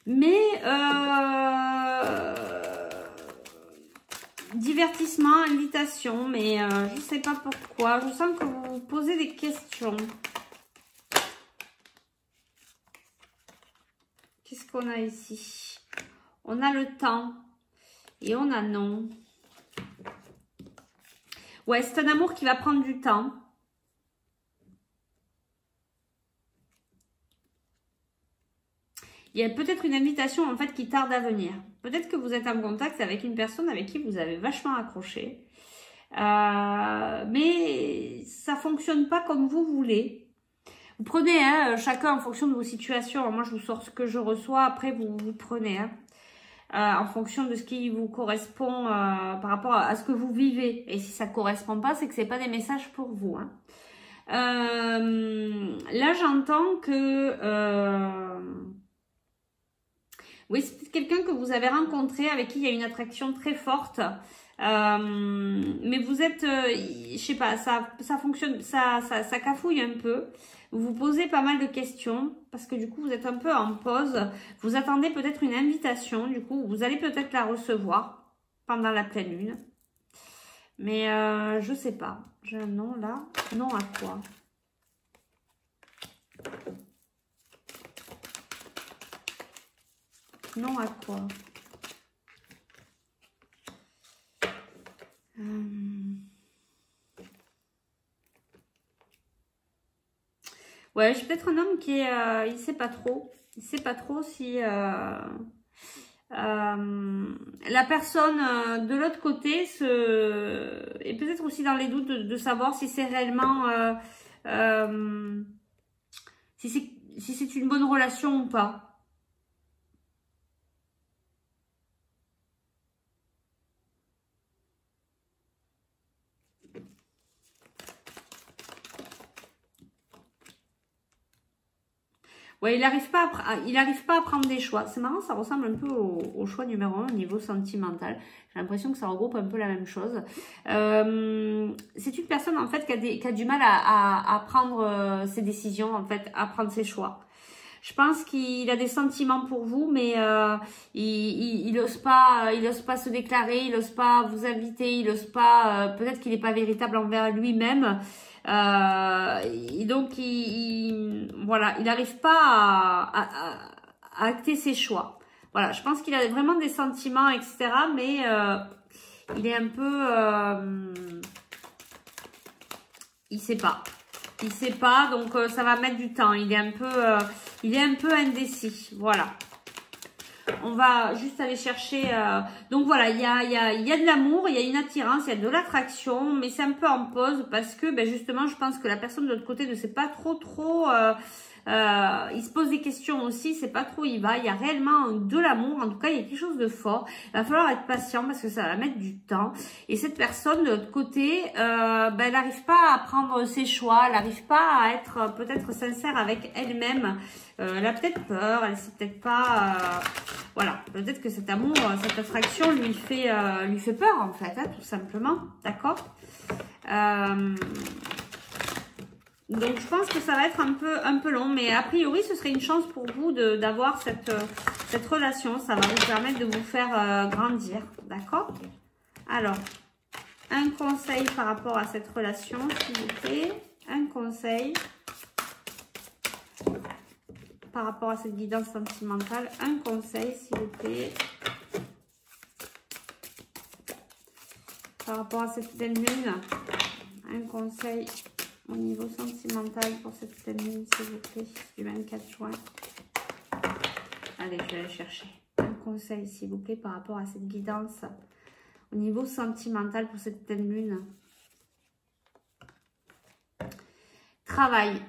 Speaker 1: Mais... divertissement, invitation, mais je ne sais pas pourquoi. Je sens que vous vous posez des questions. Qu'est-ce qu'on a ici? On a le temps et on a non. Ouais, c'est un amour qui va prendre du temps. Il y a peut-être une invitation en fait qui tarde à venir. Peut-être que vous êtes en contact avec une personne avec qui vous avez vachement accroché. Mais ça fonctionne pas comme vous voulez. Vous prenez chacun en fonction de vos situations. Moi, je vous sors ce que je reçois. Après, vous prenez en fonction de ce qui vous correspond par rapport à ce que vous vivez. Et si ça ne correspond pas, c'est que ce n'est pas des messages pour vous. Là, j'entends que... oui, c'est peut-être quelqu'un que vous avez rencontré, avec qui il y a une attraction très forte. Mais vous êtes, je sais pas, ça fonctionne, ça cafouille un peu. Vous vous posez pas mal de questions parce que du coup, vous êtes un peu en pause. Vous attendez peut-être une invitation. Du coup, vous allez peut-être la recevoir pendant la pleine lune. Mais je sais pas. J'ai un non là. Non à quoi? Non à quoi? Ouais, j'ai peut-être un homme qui est... il sait pas trop. Il sait pas trop si... la personne de l'autre côté est peut-être aussi dans les doutes de savoir si c'est réellement... si c'est une bonne relation ou pas. Ouais, il n'arrive pas à prendre des choix. C'est marrant, ça ressemble un peu au choix numéro 1 au niveau sentimental. J'ai l'impression que ça regroupe un peu la même chose. C'est une personne en fait qui a du mal à prendre ses décisions, en fait, à prendre ses choix. Je pense qu'il a des sentiments pour vous, mais il n'ose pas se déclarer, il n'ose pas vous inviter, il n'ose pas. Peut-être qu'il n'est pas véritable envers lui-même. Et donc, voilà, il n'arrive pas à acter ses choix. Voilà, je pense qu'il a vraiment des sentiments, etc. Mais il est un peu... il sait pas. Il sait pas, donc ça va mettre du temps. Il est un peu indécis. Voilà. On va juste aller chercher... Donc voilà, il y a de l'amour, il y a une attirance, il y a de l'attraction, mais c'est un peu en pause parce que ben justement, je pense que la personne de l'autre côté ne sait pas trop... il se pose des questions aussi, c'est pas trop où il va. Il y a réellement de l'amour, en tout cas il y a quelque chose de fort. Il va falloir être patient parce que ça va mettre du temps. Et cette personne de l'autre côté, ben, elle n'arrive pas à prendre ses choix, elle n'arrive pas à être peut-être sincère avec elle-même. Elle a peut-être peur, elle sait peut-être pas... voilà, peut-être que cet amour, cette attraction lui fait peur en fait, hein, tout simplement, d'accord. Donc, je pense que ça va être un peu long, mais a priori, ce serait une chance pour vous d'avoir cette relation. Ça va vous permettre de vous faire grandir, d'accord? Alors, un conseil par rapport à cette relation, s'il vous plaît. Un conseil par rapport à cette guidance sentimentale. Un conseil, s'il vous plaît. Par rapport à cette pleine lune. Un conseil au niveau sentimental pour cette pleine lune, s'il vous plaît, du 24 juin. Allez, je vais aller chercher. Un conseil, s'il vous plaît, par rapport à cette guidance au niveau sentimental pour cette pleine lune. Travail.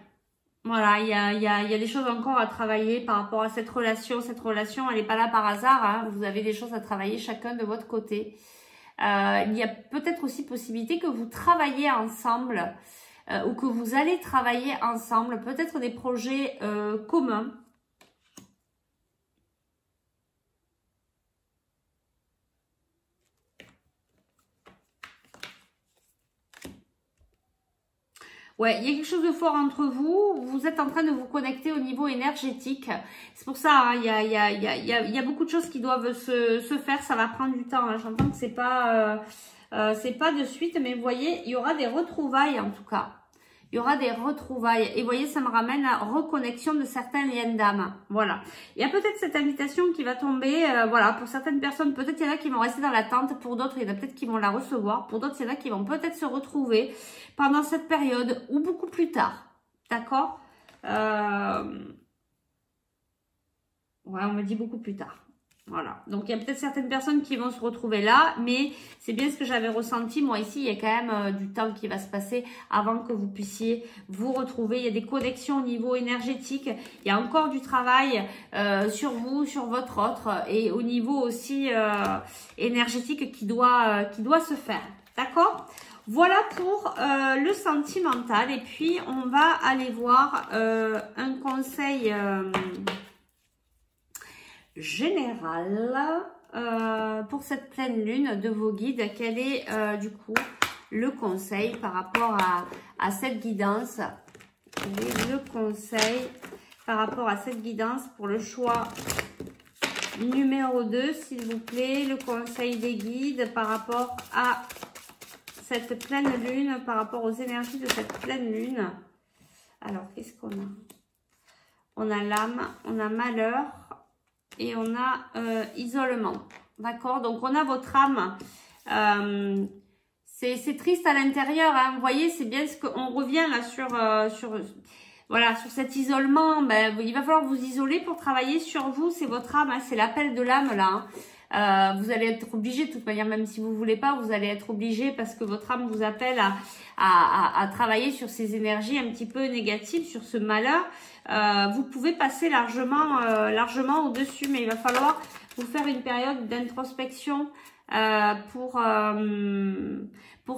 Speaker 1: Voilà, il y a des choses encore à travailler par rapport à cette relation. Cette relation, elle n'est pas là par hasard. Hein. Vous avez des choses à travailler chacun de votre côté. Il y a peut-être aussi possibilité que vous travaillez ensemble ou que vous allez travailler ensemble. Peut-être des projets communs. Ouais, il y a quelque chose de fort entre vous. Vous êtes en train de vous connecter au niveau énergétique. C'est pour ça, hein, il y a beaucoup de choses qui doivent se faire. Ça va prendre du temps. Hein. J'entends que c'est pas de suite, mais vous voyez, il y aura des retrouvailles en tout cas. Il y aura des retrouvailles. Et vous voyez, ça me ramène à reconnexion de certains liens d'âme. Voilà. Il y a peut-être cette invitation qui va tomber. Voilà, pour certaines personnes, peut-être il y en a qui vont rester dans l'attente. Pour d'autres, il y en a peut-être qui vont la recevoir. Pour d'autres, il y en a qui vont peut-être se retrouver pendant cette période ou beaucoup plus tard. D'accord? Ouais, on me dit beaucoup plus tard. Voilà, donc il y a peut-être certaines personnes qui vont se retrouver là, mais c'est bien ce que j'avais ressenti. Moi ici, il y a quand même du temps qui va se passer avant que vous puissiez vous retrouver. Il y a des connexions au niveau énergétique. Il y a encore du travail sur vous, sur votre autre et au niveau aussi énergétique qui doit se faire. D'accord ? Voilà pour le sentimental. Et puis, on va aller voir un conseil... général pour cette pleine lune de vos guides. Quel est du coup le conseil par rapport à cette guidance? Quel est le conseil par rapport à cette guidance pour le choix numéro 2, s'il vous plaît? Le conseil des guides par rapport à cette pleine lune, par rapport aux énergies de cette pleine lune. Alors, qu'est-ce qu'on a? On a l'âme, on a malheur, et on a isolement, d'accord? Donc, on a votre âme. C'est triste à l'intérieur, hein. Vous voyez, c'est bien ce qu'on revient là voilà, sur cet isolement. Ben, il va falloir vous isoler pour travailler sur vous. C'est votre âme, hein. C'est l'appel de l'âme là. Hein. Vous allez être obligé, de toute manière, même si vous voulez pas, vous allez être obligé parce que votre âme vous appelle à travailler sur ces énergies un petit peu négatives, sur ce malheur. Vous pouvez passer largement au-dessus, mais il va falloir vous faire une période d'introspection pour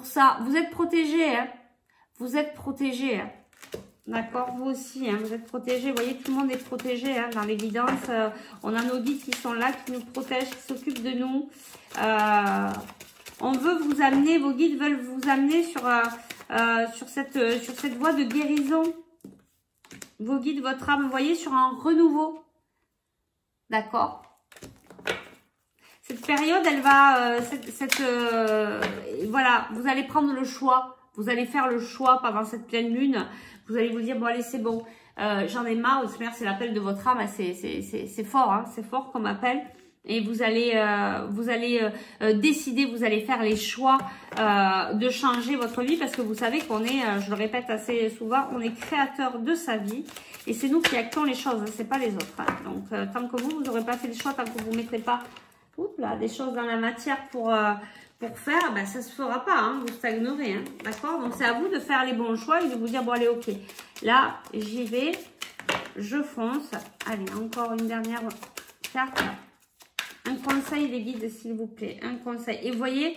Speaker 1: ça. Vous êtes protégé, hein. Vous êtes protégé, hein. D'accord, vous aussi, hein, vous êtes protégés. Vous voyez, tout le monde est protégé hein, dans les guidances. On a nos guides qui sont là, qui nous protègent, qui s'occupent de nous. On veut vous amener, vos guides veulent vous amener sur cette voie de guérison. Vos guides, votre âme, vous voyez, sur un renouveau. D'accord? Cette période, elle va... voilà, vous allez prendre le choix. Vous allez faire le choix pendant cette pleine lune. Vous allez vous dire, bon allez, c'est bon, j'en ai marre. C'est l'appel de votre âme, c'est fort, hein, c'est fort comme appel. Et vous allez décider, vous allez faire les choix de changer votre vie parce que vous savez qu'on est, je le répète assez souvent, on est créateur de sa vie et c'est nous qui actons les choses, hein, c'est pas les autres. Hein. Donc tant que vous n'aurez pas fait les choix, tant que vous ne mettrez pas des choses dans la matière pour faire, ben, ça se fera pas, hein, vous stagnerez, hein, d'accord? Donc c'est à vous de faire les bons choix et de vous dire bon allez ok, là j'y vais, je fonce. Allez, encore une dernière carte. Un conseil les guides, s'il vous plaît. Un conseil. Et vous voyez,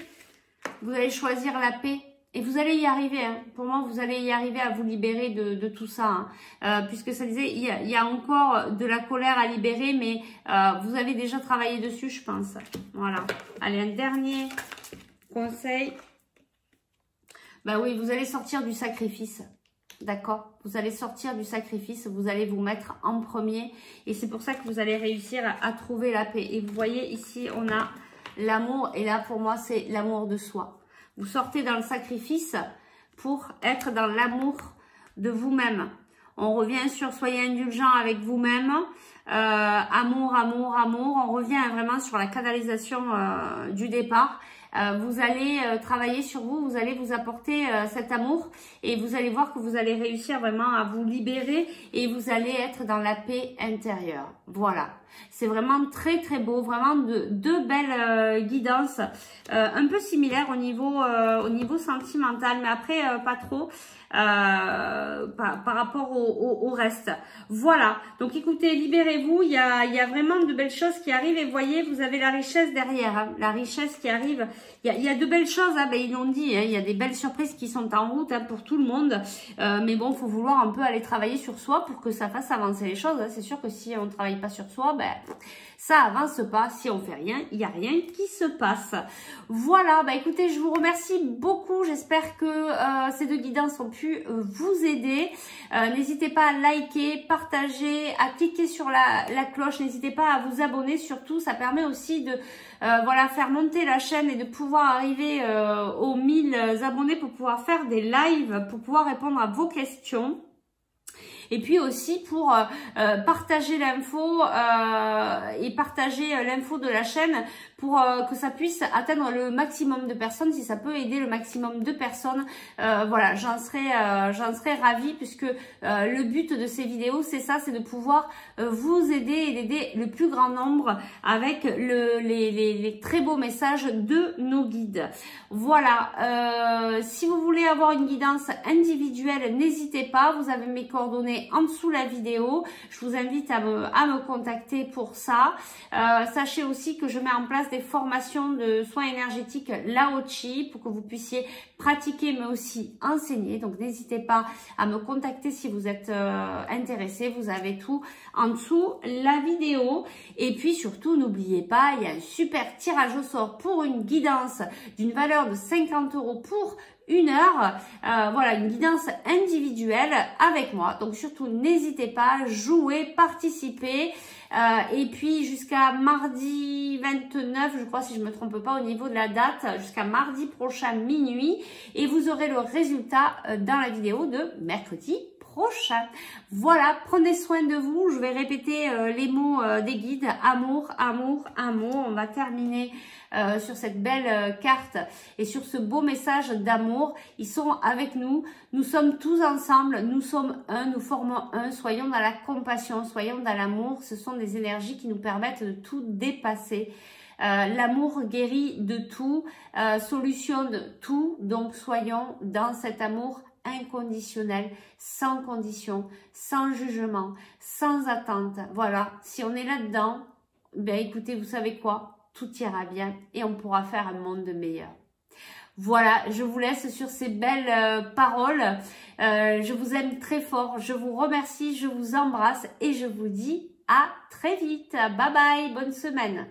Speaker 1: vous allez choisir la paix. Et vous allez y arriver. Hein. Pour moi, vous allez y arriver à vous libérer de tout ça. Hein. Puisque ça disait, il y a encore de la colère à libérer. Mais vous avez déjà travaillé dessus, je pense. Voilà. Allez, un dernier conseil. Bah oui, vous allez sortir du sacrifice. D'accord, vous allez sortir du sacrifice, vous allez vous mettre en premier et c'est pour ça que vous allez réussir à trouver la paix. Et vous voyez ici, on a l'amour et là pour moi, c'est l'amour de soi. Vous sortez dans le sacrifice pour être dans l'amour de vous-même. On revient sur soyez indulgent avec vous-même, amour, amour, amour. On revient vraiment sur la canalisation du départ. Vous allez travailler sur vous, vous allez vous apporter cet amour et vous allez voir que vous allez réussir vraiment à vous libérer et vous allez être dans la paix intérieure. Voilà, c'est vraiment très très beau, vraiment deux belles guidances, un peu similaires au niveau sentimental, mais après pas trop. Par rapport au reste. Voilà, donc écoutez, libérez-vous, il y a vraiment de belles choses qui arrivent et vous voyez, vous avez la richesse derrière, hein, la richesse qui arrive, il y a de belles choses, hein, ben, ils l'ont dit, hein, il y a des belles surprises qui sont en route hein, pour tout le monde, mais bon, il faut vouloir un peu aller travailler sur soi pour que ça fasse avancer les choses, hein. C'est sûr que si on ne travaille pas sur soi, ben ça avance pas, si on fait rien, il n'y a rien qui se passe. Voilà, bah écoutez, je vous remercie beaucoup, j'espère que ces deux guidances ont pu vous aider. N'hésitez pas à liker, partager, à cliquer sur la cloche, n'hésitez pas à vous abonner surtout, ça permet aussi de voilà, faire monter la chaîne et de pouvoir arriver aux 1000 abonnés pour pouvoir faire des lives, pour pouvoir répondre à vos questions. Et puis aussi pour partager l'info et partager l'info de la chaîne pour que ça puisse atteindre le maximum de personnes, si ça peut aider le maximum de personnes. Voilà, j'en serais ravie puisque le but de ces vidéos, c'est ça, c'est de pouvoir vous aider et d'aider le plus grand nombre avec les très beaux messages de nos guides. Voilà, si vous voulez avoir une guidance individuelle, n'hésitez pas, vous avez mes coordonnées en dessous la vidéo. Je vous invite à me contacter pour ça. Sachez aussi que je mets en place des formations de soins énergétiques Lao Chi pour que vous puissiez pratiquer mais aussi enseigner. Donc n'hésitez pas à me contacter si vous êtes intéressé. Vous avez tout en dessous la vidéo. Et puis surtout, n'oubliez pas, il y a un super tirage au sort pour une guidance d'une valeur de 50 € pour 1 heure, voilà, une guidance individuelle avec moi. Donc surtout, n'hésitez pas, jouez, participez. Et puis jusqu'à mardi 29, je crois si je me trompe pas au niveau de la date, jusqu'à mardi prochain minuit. Et vous aurez le résultat dans la vidéo de mercredi prochain. Voilà, prenez soin de vous. Je vais répéter les mots des guides. Amour, amour, amour. On va terminer sur cette belle carte et sur ce beau message d'amour. Ils sont avec nous. Nous sommes tous ensemble. Nous sommes un. Nous formons un. Soyons dans la compassion. Soyons dans l'amour. Ce sont des énergies qui nous permettent de tout dépasser. L'amour guérit de tout, solutionne tout. Donc soyons dans cet amour inconditionnel, sans condition, sans jugement, sans attente. Voilà, si on est là-dedans, ben écoutez, vous savez quoi? Tout ira bien et on pourra faire un monde meilleur. Voilà, je vous laisse sur ces belles paroles. Je vous aime très fort, je vous remercie, je vous embrasse et je vous dis à très vite. Bye bye, bonne semaine.